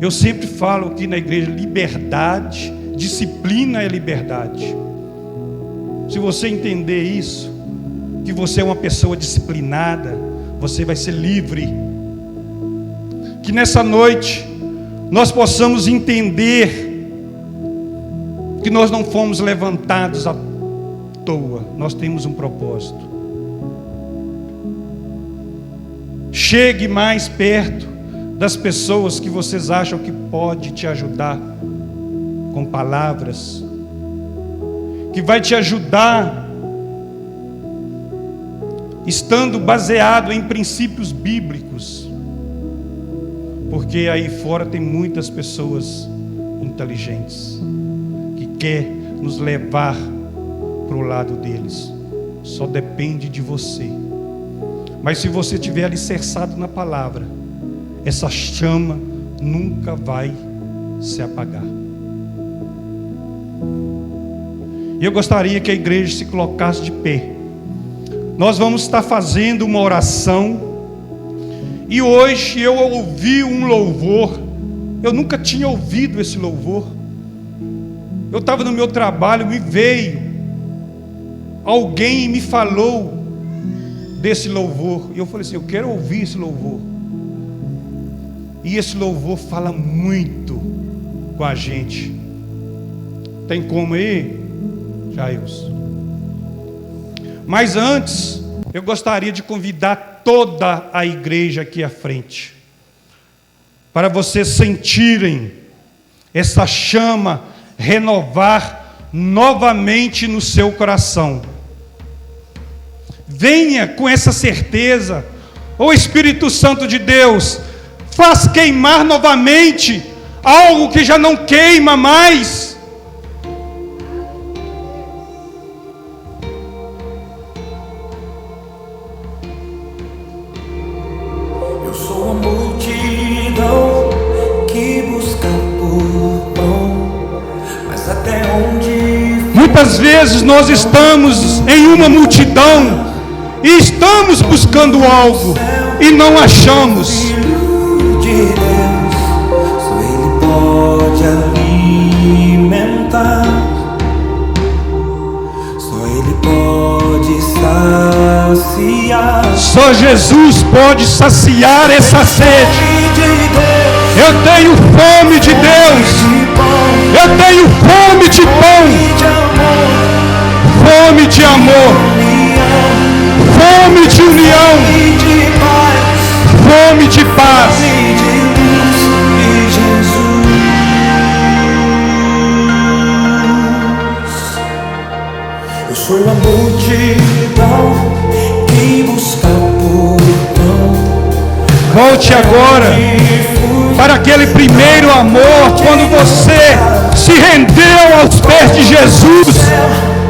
Speaker 4: Eu sempre falo aqui na igreja: liberdade, disciplina é liberdade. Se você entender isso, que você é uma pessoa disciplinada, você vai ser livre. Que nessa noite nós possamos entender que nós não fomos levantados à toa, nós temos um propósito. Chegue mais perto das pessoas que vocês acham que pode te ajudar com palavras, que vai te ajudar estando baseado em princípios bíblicos, porque aí fora tem muitas pessoas inteligentes que quer nos levar para o lado deles. Só depende de você. Mas se você estiver alicerçado na palavra, essa chama nunca vai se apagar. E eu gostaria que a igreja se colocasse de pé. Nós vamos estar fazendo uma oração. E hoje eu ouvi um louvor. Eu nunca tinha ouvido esse louvor. Eu estava no meu trabalho, me veio alguém e me falou desse louvor. E eu falei assim: eu quero ouvir esse louvor. E esse louvor fala muito com a gente. Tem como ir, Jailson? Mas antes, eu gostaria de convidar toda a igreja aqui à frente, para vocês sentirem essa chama renovar novamente no seu coração. Venha com essa certeza: o Espírito Santo de Deus faz queimar novamente algo que já não queima mais.
Speaker 5: Eu sou a multidão que busca por pão, mas até onde...
Speaker 4: Muitas vezes nós estamos em uma multidão e estamos buscando algo e não achamos.
Speaker 5: de Deus, só Ele pode alimentar, só Ele pode saciar.
Speaker 4: Só Jesus pode saciar essa sede.
Speaker 5: De Deus.
Speaker 4: Eu tenho fome de Deus. Eu tenho fome de pão. Fome de amor. Fome de união. Fome de paz.
Speaker 5: Eu sou a multidão que busca por pão.
Speaker 4: Volte agora para aquele primeiro amor, quando você se rendeu aos pés de Jesus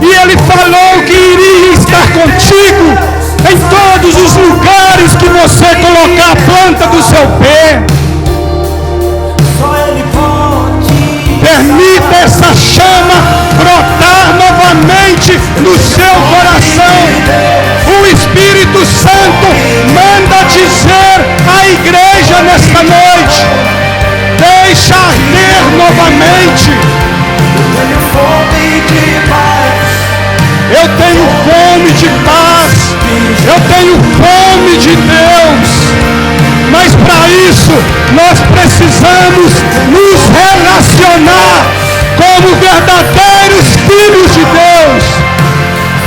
Speaker 4: e Ele falou que iria estar contigo em todos os lugares que você colocar a planta do seu pé. Permita essa chama brotar novamente no seu coração. O Espírito Santo manda dizer à igreja nesta noite: deixa arder novamente. Eu tenho fome de paz. Eu tenho fome de Deus. Mas para isso nós precisamos nos relacionar como verdadeiros filhos de Deus.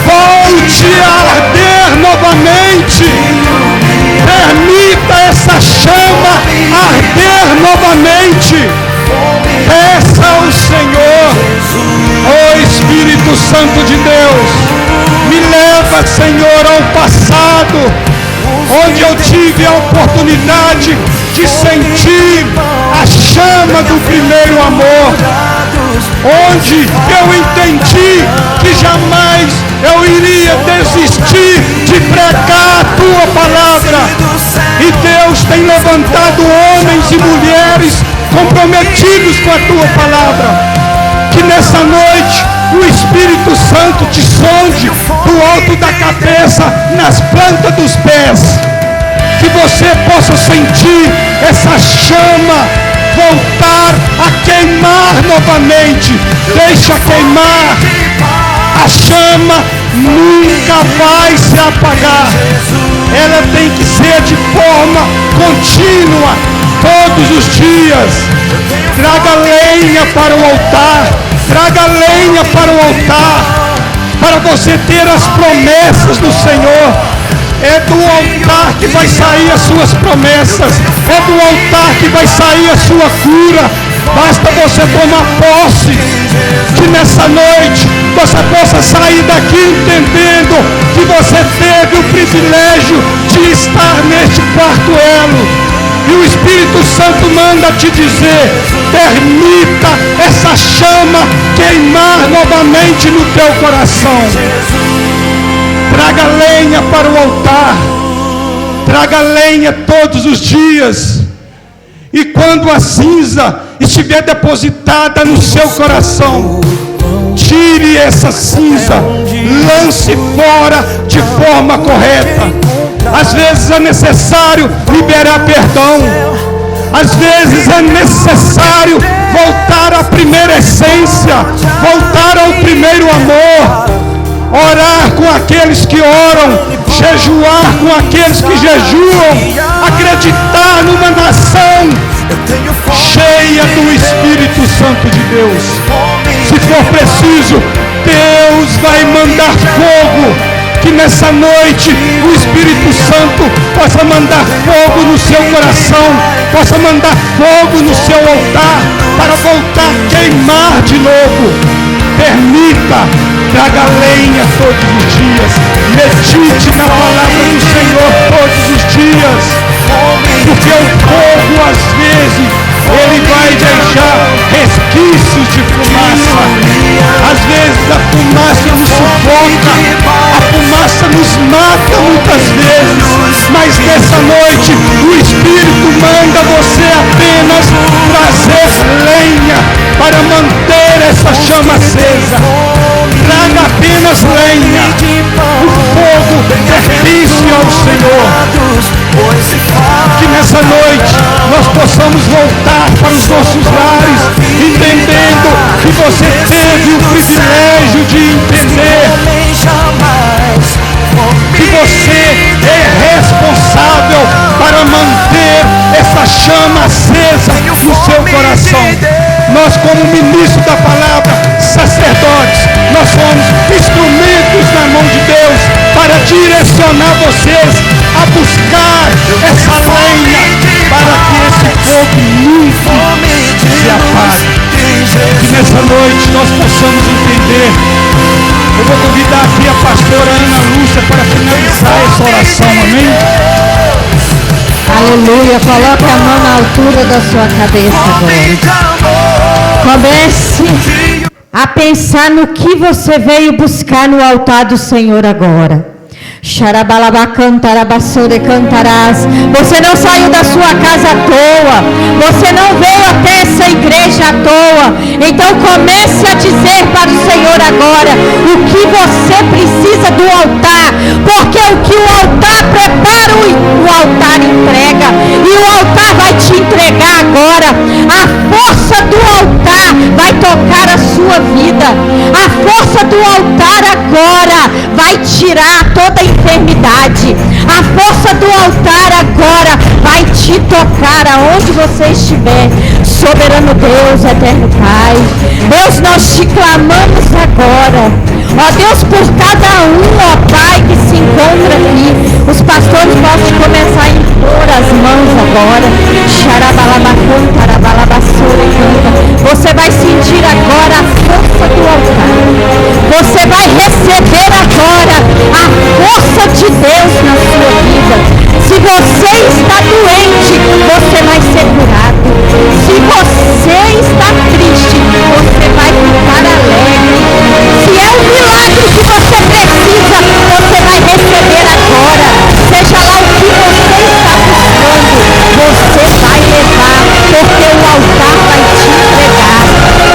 Speaker 4: Volte a arder novamente. Permita essa chama arder novamente. Peça ao Senhor: ó Espírito Santo de Deus, me leva, Senhor, ao passado, onde eu tive a oportunidade de sentir a chama do primeiro amor, onde eu entendi que jamais eu iria desistir de pregar a Tua palavra. E Deus tem levantado homens e mulheres comprometidos com a Tua palavra. Que nessa noite o Espírito Santo te sonde do alto da cabeça nas plantas dos pés. Que você possa sentir essa chama voltar a queimar novamente. Deixa queimar. A chama nunca vai se apagar. Ela tem que ser de forma contínua, todos os dias. Traga lenha para o altar. Traga lenha para o altar, para você ter as promessas do Senhor. É do altar que vai sair as suas promessas. É do altar que vai sair a sua cura. Basta você tomar posse. Que nessa noite você possa sair daqui entendendo que você teve o privilégio de estar neste quarto elo. E o Espírito Santo manda te dizer: permita essa chama queimar novamente no teu coração. Traga lenha para o altar. Traga lenha todos os dias. E quando a cinza estiver depositada no seu coração, tire essa cinza, lance fora de forma correta. Às vezes é necessário liberar perdão. Às vezes é necessário voltar à primeira essência, voltar ao primeiro amor. Orar com aqueles que oram, jejuar com aqueles que jejuam, acreditar numa nação cheia do Espírito Santo de Deus. Se for preciso, Deus vai mandar fogo. Que nessa noite o Espírito Santo possa mandar fogo no seu coração, possa mandar fogo no seu altar, para voltar a queimar de novo. Permita, traga lenha todos os dias, medite na palavra do Senhor todos os dias, porque o fogo às vezes ele vai deixar resquícios de fumaça. Às vezes a fumaça nos sufoca, a fumaça nos mata muitas vezes, mas nessa noite o Espírito manda você apenas trazer lenha para manter essa chama acesa. Traga apenas lenha. O fogo pertence ao Senhor. Que nessa noite nós possamos voltar para os nossos lares, entendendo que você teve o privilégio de entender que você é responsável para manter essa chama acesa no seu coração. Nós, como ministro da palavra, sacerdotes, nós somos instrumentos na mão de Deus para direcionar vocês a buscar essa lenha para que esse fogo nunca se apague. Que nessa noite nós possamos entender. Eu vou convidar aqui a pastora Ana Lúcia para finalizar essa oração, amém?
Speaker 6: Aleluia, coloque a mão na altura da sua cabeça agora. Comece a pensar no que você veio buscar no altar do Senhor agora. Xarabalabacantarabassore cantarás. Você não saiu da sua casa à toa. Você não veio até essa igreja à toa. Então comece a dizer para o Senhor agora o que você precisa do altar. Porque o que o altar prepara, o altar entrega. E o altar vai te entregar agora. A força do altar vai tocar a sua vida. A força do altar agora vai tirar toda a enfermidade. A força do altar agora vai te tocar aonde você estiver. Soberano Deus, eterno Pai, Deus, nós te clamamos agora, ó Deus, por cada um, ó Pai, que se encontra aqui. Os pastores podem começar a impor as mãos agora. Você vai sentir agora a força do altar. Você vai receber agora a força de Deus na sua vida. Se você está doente, você vai ser curado. Se você está triste, você vai ficar alegre. Se é um milagre que você precisa, você vai receber agora. Seja lá o que você está buscando, você vai levar, porque o altar vai te entregar.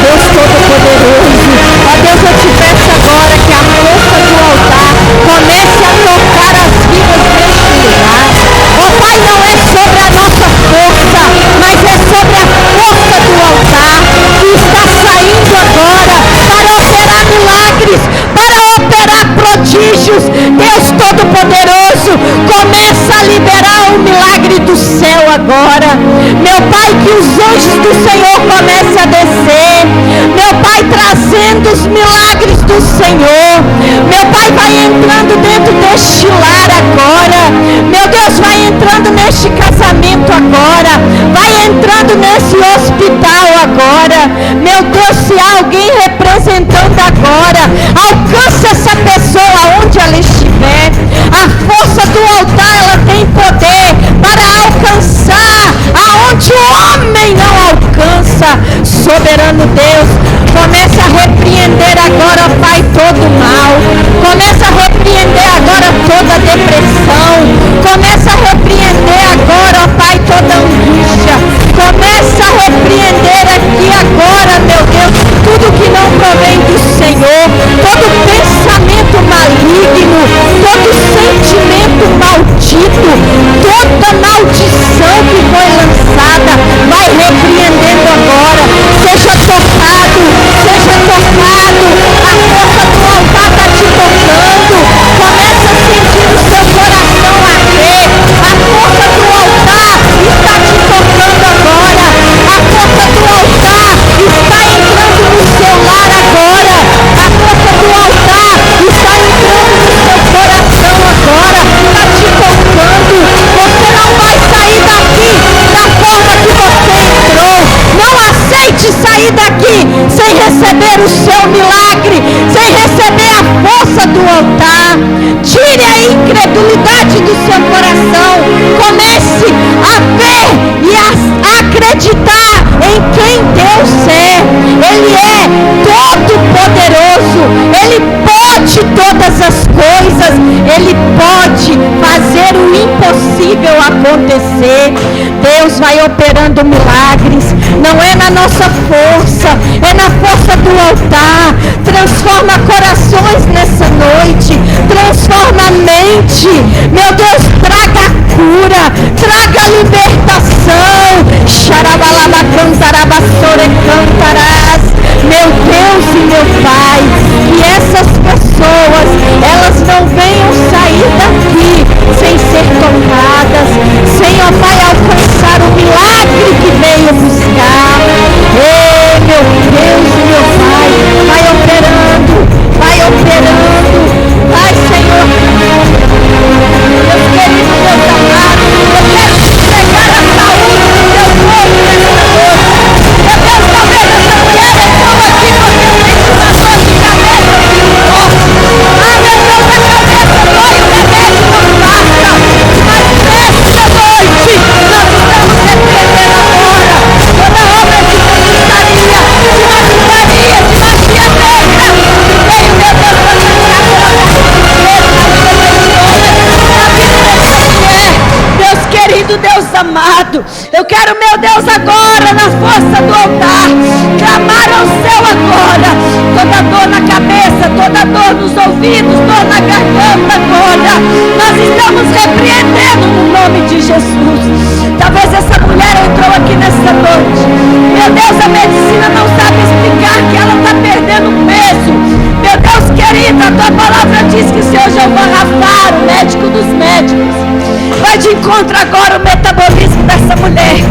Speaker 6: Deus Todo-Poderoso, ó Deus, eu te peço agora que a força do altar comece a tocar as vidas deste lugar. Ó Pai, não é sobre a nossa força, mas é sobre a força do altar que está saindo agora para operar milagres, para operar prodígios. Deus Todo-Poderoso, começa a liberar o milagre do céu agora. Meu Pai, que os anjos do Senhor comecem a descer. Meu Pai, trazendo os milagres do Senhor. Meu Pai, vai entrando dentro deste lar agora. Meu Deus, vai entrando neste casamento agora. Vai entrando nesse hospital agora. Meu Deus, se há alguém representando agora, alcance essa pessoa onde ela estiver. A força do altar, ela tem poder para alcançar aonde o homem não alcança. Soberano Deus, comece a repreender agora, Pai, todo o mal. Comece a repreender agora toda a depressão. Comece a repreender agora, Pai, toda a angústia. Comece a repreender aqui agora, meu Deus, tudo que não provém do Senhor, todo pensamento maligno, todo sentimento maldito, toda maldição que foi lançada, vai repreendendo agora. Seja tocado, seja tocado. A força do altar está te tocando. Comece a sentir o seu coração arder. A força do altar está te tocando agora. A força do altar está entrando no seu lar agora. A força do altar está entrando no seu coração agora. Está te tocando. Você não vai sair daqui da forma que você entrou. Não aceite sair daqui sem receber o seu milagre, sem receber a força do altar. Tire a incredulidade do seu coração. Comece a ver e a acreditar em quem Deus é. Ele é todo poderoso. Ele pode todas as coisas. Ele pode fazer o impossível acontecer. Deus vai operando milagres. Não é na nossa força, é na força do altar. Transforma corações nessa noite. Transforma a mente. Meu Deus, traga cura, traga libertação. Xarabalaba cantarabassore cantarás. Meu Deus e meu Pai, que essas pessoas, elas não venham sair daqui sem ser tocadas, sem, ó Pai, alcançar o milagre Deus amado, eu quero, meu Deus, agora, na força do altar, clamar ao céu agora. Toda dor na cabeça, toda dor nos ouvidos, dor na garganta agora, nós estamos repreendendo no nome de Jesus. Talvez essa mulher entrou aqui nessa noite, meu Deus, a medicina não sabe explicar que ela está perdendo peso. Meu Deus querido, a tua palavra diz que o Senhor Jeová Rafa, o médico dos médicos, vai de encontro agora o metabolismo dessa mulher.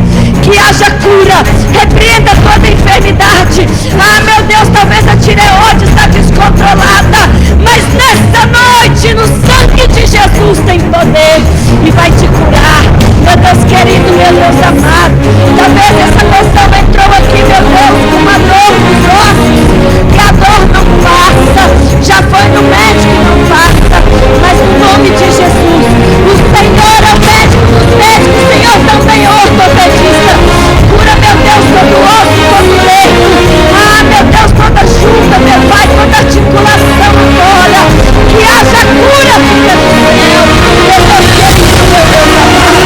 Speaker 6: Que haja cura, repreenda toda enfermidade. Ah, meu Deus, talvez a tireoide está descontrolada, mas nessa noite, no sangue de Jesus tem poder e vai te curar. Meu Deus querido, meu Deus amado, talvez essa pessoa entrou aqui, meu Deus, com uma dor nos ossos, que a dor não passa, já foi no médico e não passa, mas no nome de Jesus, o Senhor é o médico dos médicos, o Senhor também é ortopedista. Cura, meu Deus, todo osso, todo leito. Ah, meu Deus, toda junta, meu Pai, toda articulação agora. Que haja cura, filha do céu. Meu Deus querido, meu Deus amado.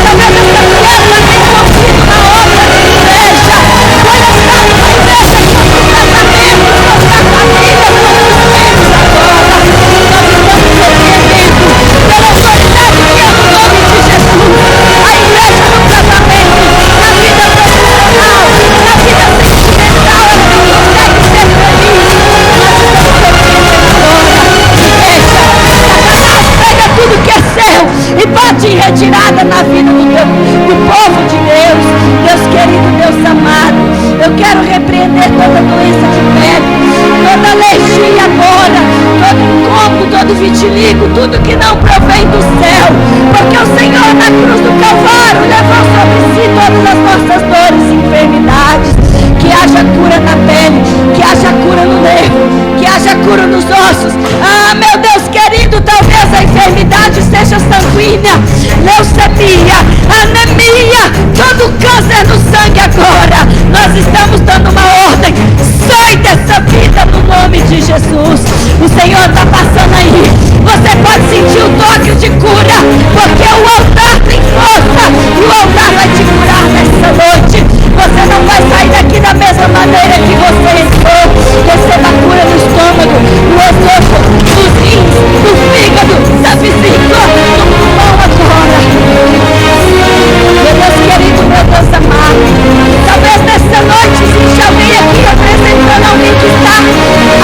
Speaker 6: Talvez essa mulher também tenha ouvido na obra da igreja. Foi lançado na igreja contra o casamento, contra a família, contra os filhos agora. Nós estamos repreendendo pela autoridade que é no nome de Jesus. A igreja no casamento, na vida profissional, na vida sentimental, ela não consegue ser feliz. Nós estamos repreendendo agora. Igreja, Satanás pega tudo que é seu e bate em retirada na vida do povo de Deus. Deus querido, Deus amado, eu quero repreender toda doença de pele, toda alergia agora, todo incômodo, todo vitiligo, tudo que não provém do céu, porque o Senhor na cruz do Calvário levou sobre si todas as nossas dores e enfermidades. Que haja cura na pele, que haja cura no nervo, que haja cura nos ossos. Ah, meu Deus querido, talvez a enfermidade seja sanguínea, leucemia, anemia, todo câncer no sangue agora. Nós estamos dando uma ordem, sai dessa vida no nome de Jesus. O Senhor está passando aí, você pode sentir o toque de cura, porque o altar tem força e o altar vai te curar nessa noite. Você não vai sair daqui da mesma maneira que você entrou. Receba a cura do estômago, do esôfago, dos rins, do fígado, da vesícula, do pulmão agora. Meu Deus querido, meu Deus amado, talvez nessa noite existe alguém aqui representando alguém que está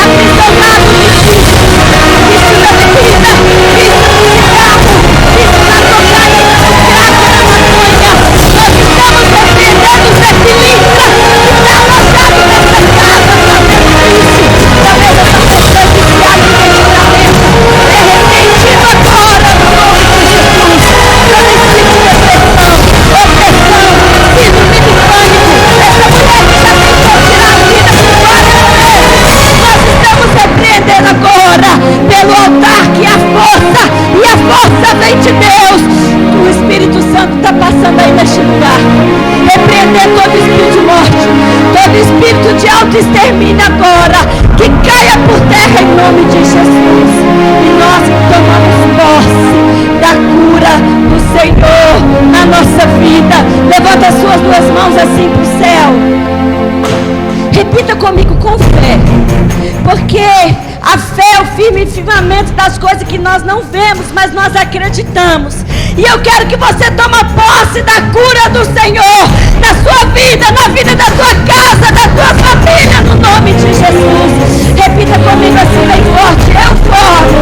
Speaker 6: aprisionado no vício da bebida, vício do cigarro, vício da cocaína, do crack, da maconha. Nós estamos repreendendo o desequilíbrio que está alojado nessa casa, fazendo isso. Talvez essa pessoa viciada em medicamento é repreendido agora no nome de Jesus. Todo espírito de depressão, opressão, síndrome do pânico, essa mulher que já tentou tirar a vida por várias vezes, nós estamos repreendendo agora pelo altar que a força, e a força vem de Deus. O Espírito Santo está passando aí neste lugar. Repreender todo espírito de morte, todo espírito de auto-extermínio agora, que caia por terra em nome de Jesus. E nós tomamos posse da cura do Senhor na nossa vida. Levanta as suas duas mãos assim para o céu. Repita comigo com fé, porque a fé é o firme firmamento das coisas que nós não vemos, mas nós acreditamos. E eu quero que você tome posse da cura do Senhor na sua vida, na vida da tua casa, da tua família, no nome de Jesus. Repita comigo assim bem forte: eu formo.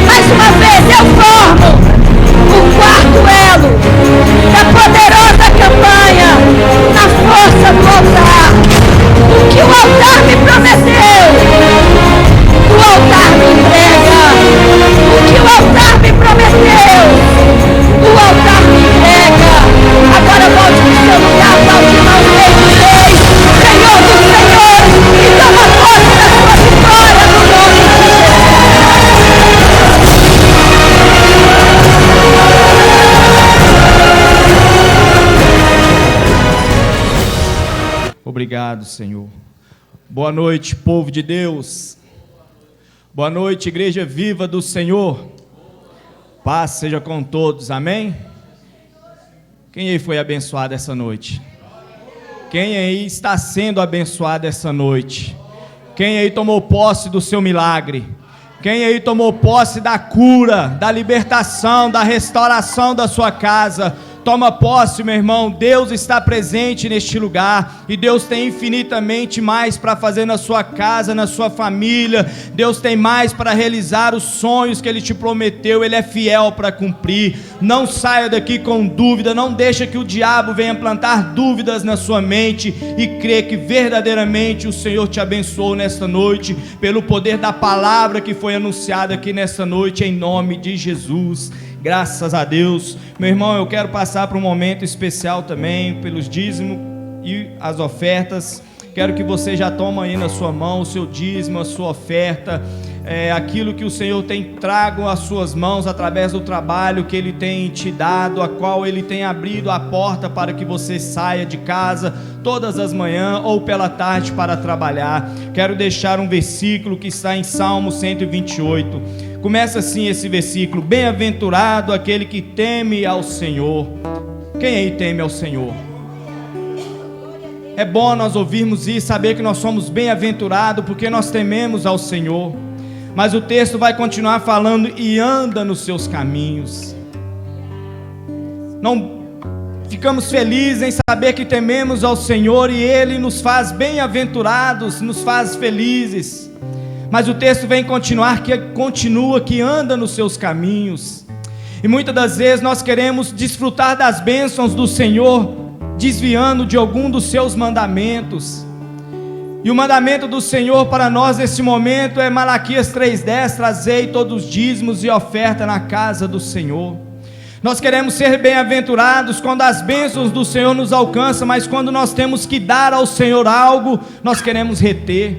Speaker 6: Mais uma vez, eu formo o quarto elo da poderosa campanha na força do altar. O que o altar me prometeu, o altar me entrega. O que o altar me prometeu, o altar me entrega. Agora volte para o seu lugar, aplaudindo ao Rei dos Reis, Senhor dos Senhores, e toma posse da sua vitória no nome de
Speaker 7: Jesus. Obrigado, Senhor. Boa noite, povo de Deus. Boa noite, igreja viva do Senhor. Paz seja com todos, amém? Quem aí foi abençoado essa noite? Quem aí está sendo abençoado essa noite? Quem aí tomou posse do seu milagre? Quem aí tomou posse da cura, da libertação, da restauração da sua casa? Toma posse, meu irmão. Deus está presente neste lugar e Deus tem infinitamente mais para fazer na sua casa, na sua família. Deus tem mais para realizar os sonhos que Ele te prometeu. Ele é fiel para cumprir. Não saia daqui com dúvida, não deixa que o diabo venha plantar dúvidas na sua mente e crê que verdadeiramente o Senhor te abençoou nesta noite, pelo poder da palavra que foi anunciada aqui nesta noite, em nome de Jesus. Graças a Deus. Meu irmão, eu quero passar para um momento especial também, pelos dízimos e as ofertas. Quero que você já tome aí na sua mão o seu dízimo, a sua oferta, aquilo que o Senhor tem trago às suas mãos através do trabalho que Ele tem te dado, a qual Ele tem abrido a porta para que você saia de casa todas as manhãs ou pela tarde para trabalhar. Quero deixar um versículo que está em Salmo 128. Começa assim esse versículo: bem-aventurado aquele que teme ao Senhor. Quem aí teme ao Senhor? É bom nós ouvirmos isso, saber que nós somos bem-aventurados porque nós tememos ao Senhor. Mas o texto vai continuar falando: e anda nos seus caminhos. Não ficamos felizes em saber que tememos ao Senhor e Ele nos faz bem-aventurados, nos faz felizes. Mas o texto vem continua que anda nos seus caminhos. E muitas das vezes nós queremos desfrutar das bênçãos do Senhor, desviando de algum dos seus mandamentos. E o mandamento do Senhor para nós nesse momento é Malaquias 3,10: trazei todos os dízimos e oferta na casa do Senhor. Nós queremos ser bem-aventurados quando as bênçãos do Senhor nos alcançam, mas quando nós temos que dar ao Senhor algo, nós queremos reter.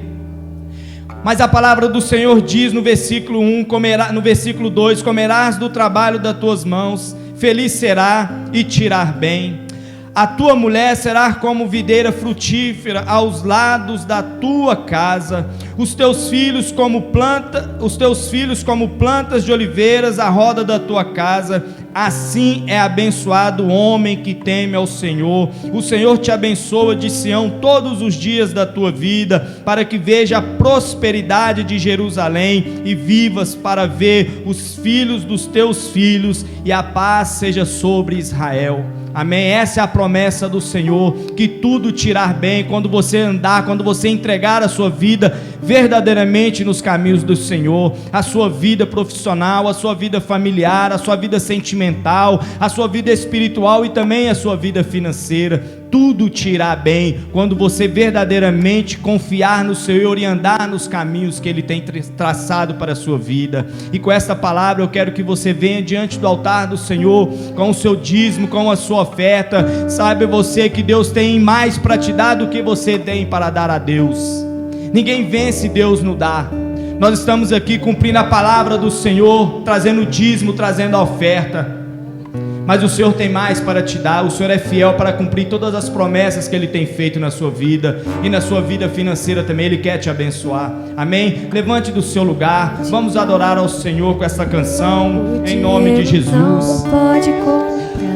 Speaker 7: Mas a palavra do Senhor diz no versículo 1, no versículo 2: comerás do trabalho das tuas mãos, feliz será e te irá bem. A tua mulher será como videira frutífera aos lados da tua casa, os teus filhos como plantas de oliveiras à roda da tua casa. Assim é abençoado o homem que teme ao Senhor. O Senhor te abençoa de Sião todos os dias da tua vida, para que veja a prosperidade de Jerusalém e vivas para ver os filhos dos teus filhos, e a paz seja sobre Israel. Amém? Essa é a promessa do Senhor, que tudo te irá bem quando você andar, quando você entregar a sua vida verdadeiramente nos caminhos do Senhor. A sua vida profissional, a sua vida familiar, a sua vida sentimental, a sua vida espiritual e também a sua vida financeira. Tudo te irá bem quando você verdadeiramente confiar no Senhor e andar nos caminhos que Ele tem traçado para a sua vida. E com esta palavra eu quero que você venha diante do altar do Senhor com o seu dízimo, com a sua oferta. Saiba você que Deus tem mais para te dar do que você tem para dar a Deus. Ninguém vence Deus no dar. Nós estamos aqui cumprindo a palavra do Senhor, trazendo o dízimo, trazendo a oferta. Mas o Senhor tem mais para te dar. O Senhor é fiel para cumprir todas as promessas que Ele tem feito na sua vida. E na sua vida financeira também Ele quer te abençoar. Amém? Levante do seu lugar. Vamos adorar ao Senhor com essa canção, em nome de Jesus.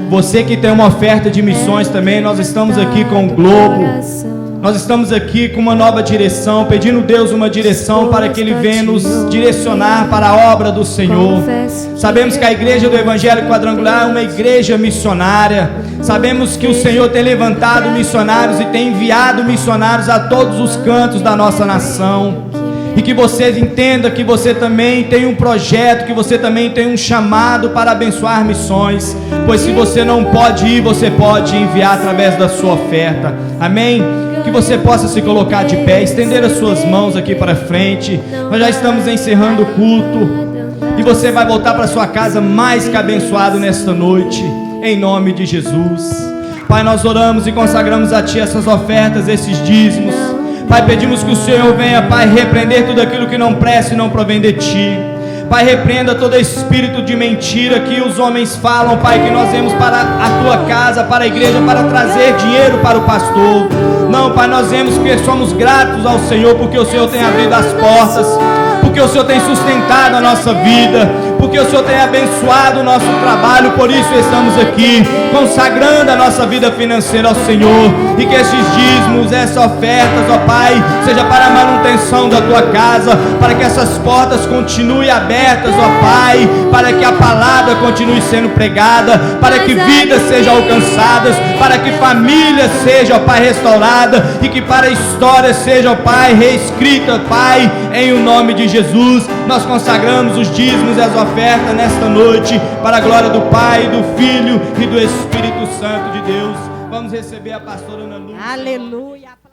Speaker 7: Você que tem uma oferta de missões também, nós estamos aqui com o Globo. Nós estamos aqui com uma nova direção, pedindo a Deus uma direção para que Ele venha nos direcionar para a obra do Senhor. Sabemos que a igreja do Evangelho Quadrangular é uma igreja missionária. Sabemos que o Senhor tem levantado missionários e tem enviado missionários a todos os cantos da nossa nação. E que você entenda que você também tem um projeto, que você também tem um chamado para abençoar missões. Pois se você não pode ir, você pode enviar através da sua oferta. Amém? Que você possa se colocar de pé, estender as suas mãos aqui para frente. Nós já estamos encerrando o culto. E você vai voltar para sua casa mais que abençoado nesta noite, em nome de Jesus. Pai, nós oramos e consagramos a Ti essas ofertas, esses dízimos. Pai, pedimos que o Senhor venha, Pai, repreender tudo aquilo que não presta e não provém de Ti. Pai, repreenda todo espírito de mentira que os homens falam, Pai, que nós vemos para a Tua casa, para a igreja, para trazer dinheiro para o pastor. Não, Pai, nós vemos que somos gratos ao Senhor, porque o Senhor tem abrido as portas, porque o Senhor tem sustentado a nossa vida, porque o Senhor tem abençoado o nosso trabalho, por isso estamos aqui, consagrando a nossa vida financeira ao Senhor, e que esses dízimos, essas ofertas, ó Pai, seja para a manutenção da tua casa, para que essas portas continuem abertas, ó Pai, para que a palavra continue sendo pregada, para que vidas sejam alcançadas, para que famílias sejam, ó Pai, restauradas, e que para a história seja, ó Pai, reescrita, Pai, em o nome de Jesus. Nós consagramos os dízimos e as ofertas nesta noite, para a glória do Pai, do Filho e do Espírito Santo de Deus. Vamos receber a pastora Ana Lúcia.
Speaker 6: Aleluia.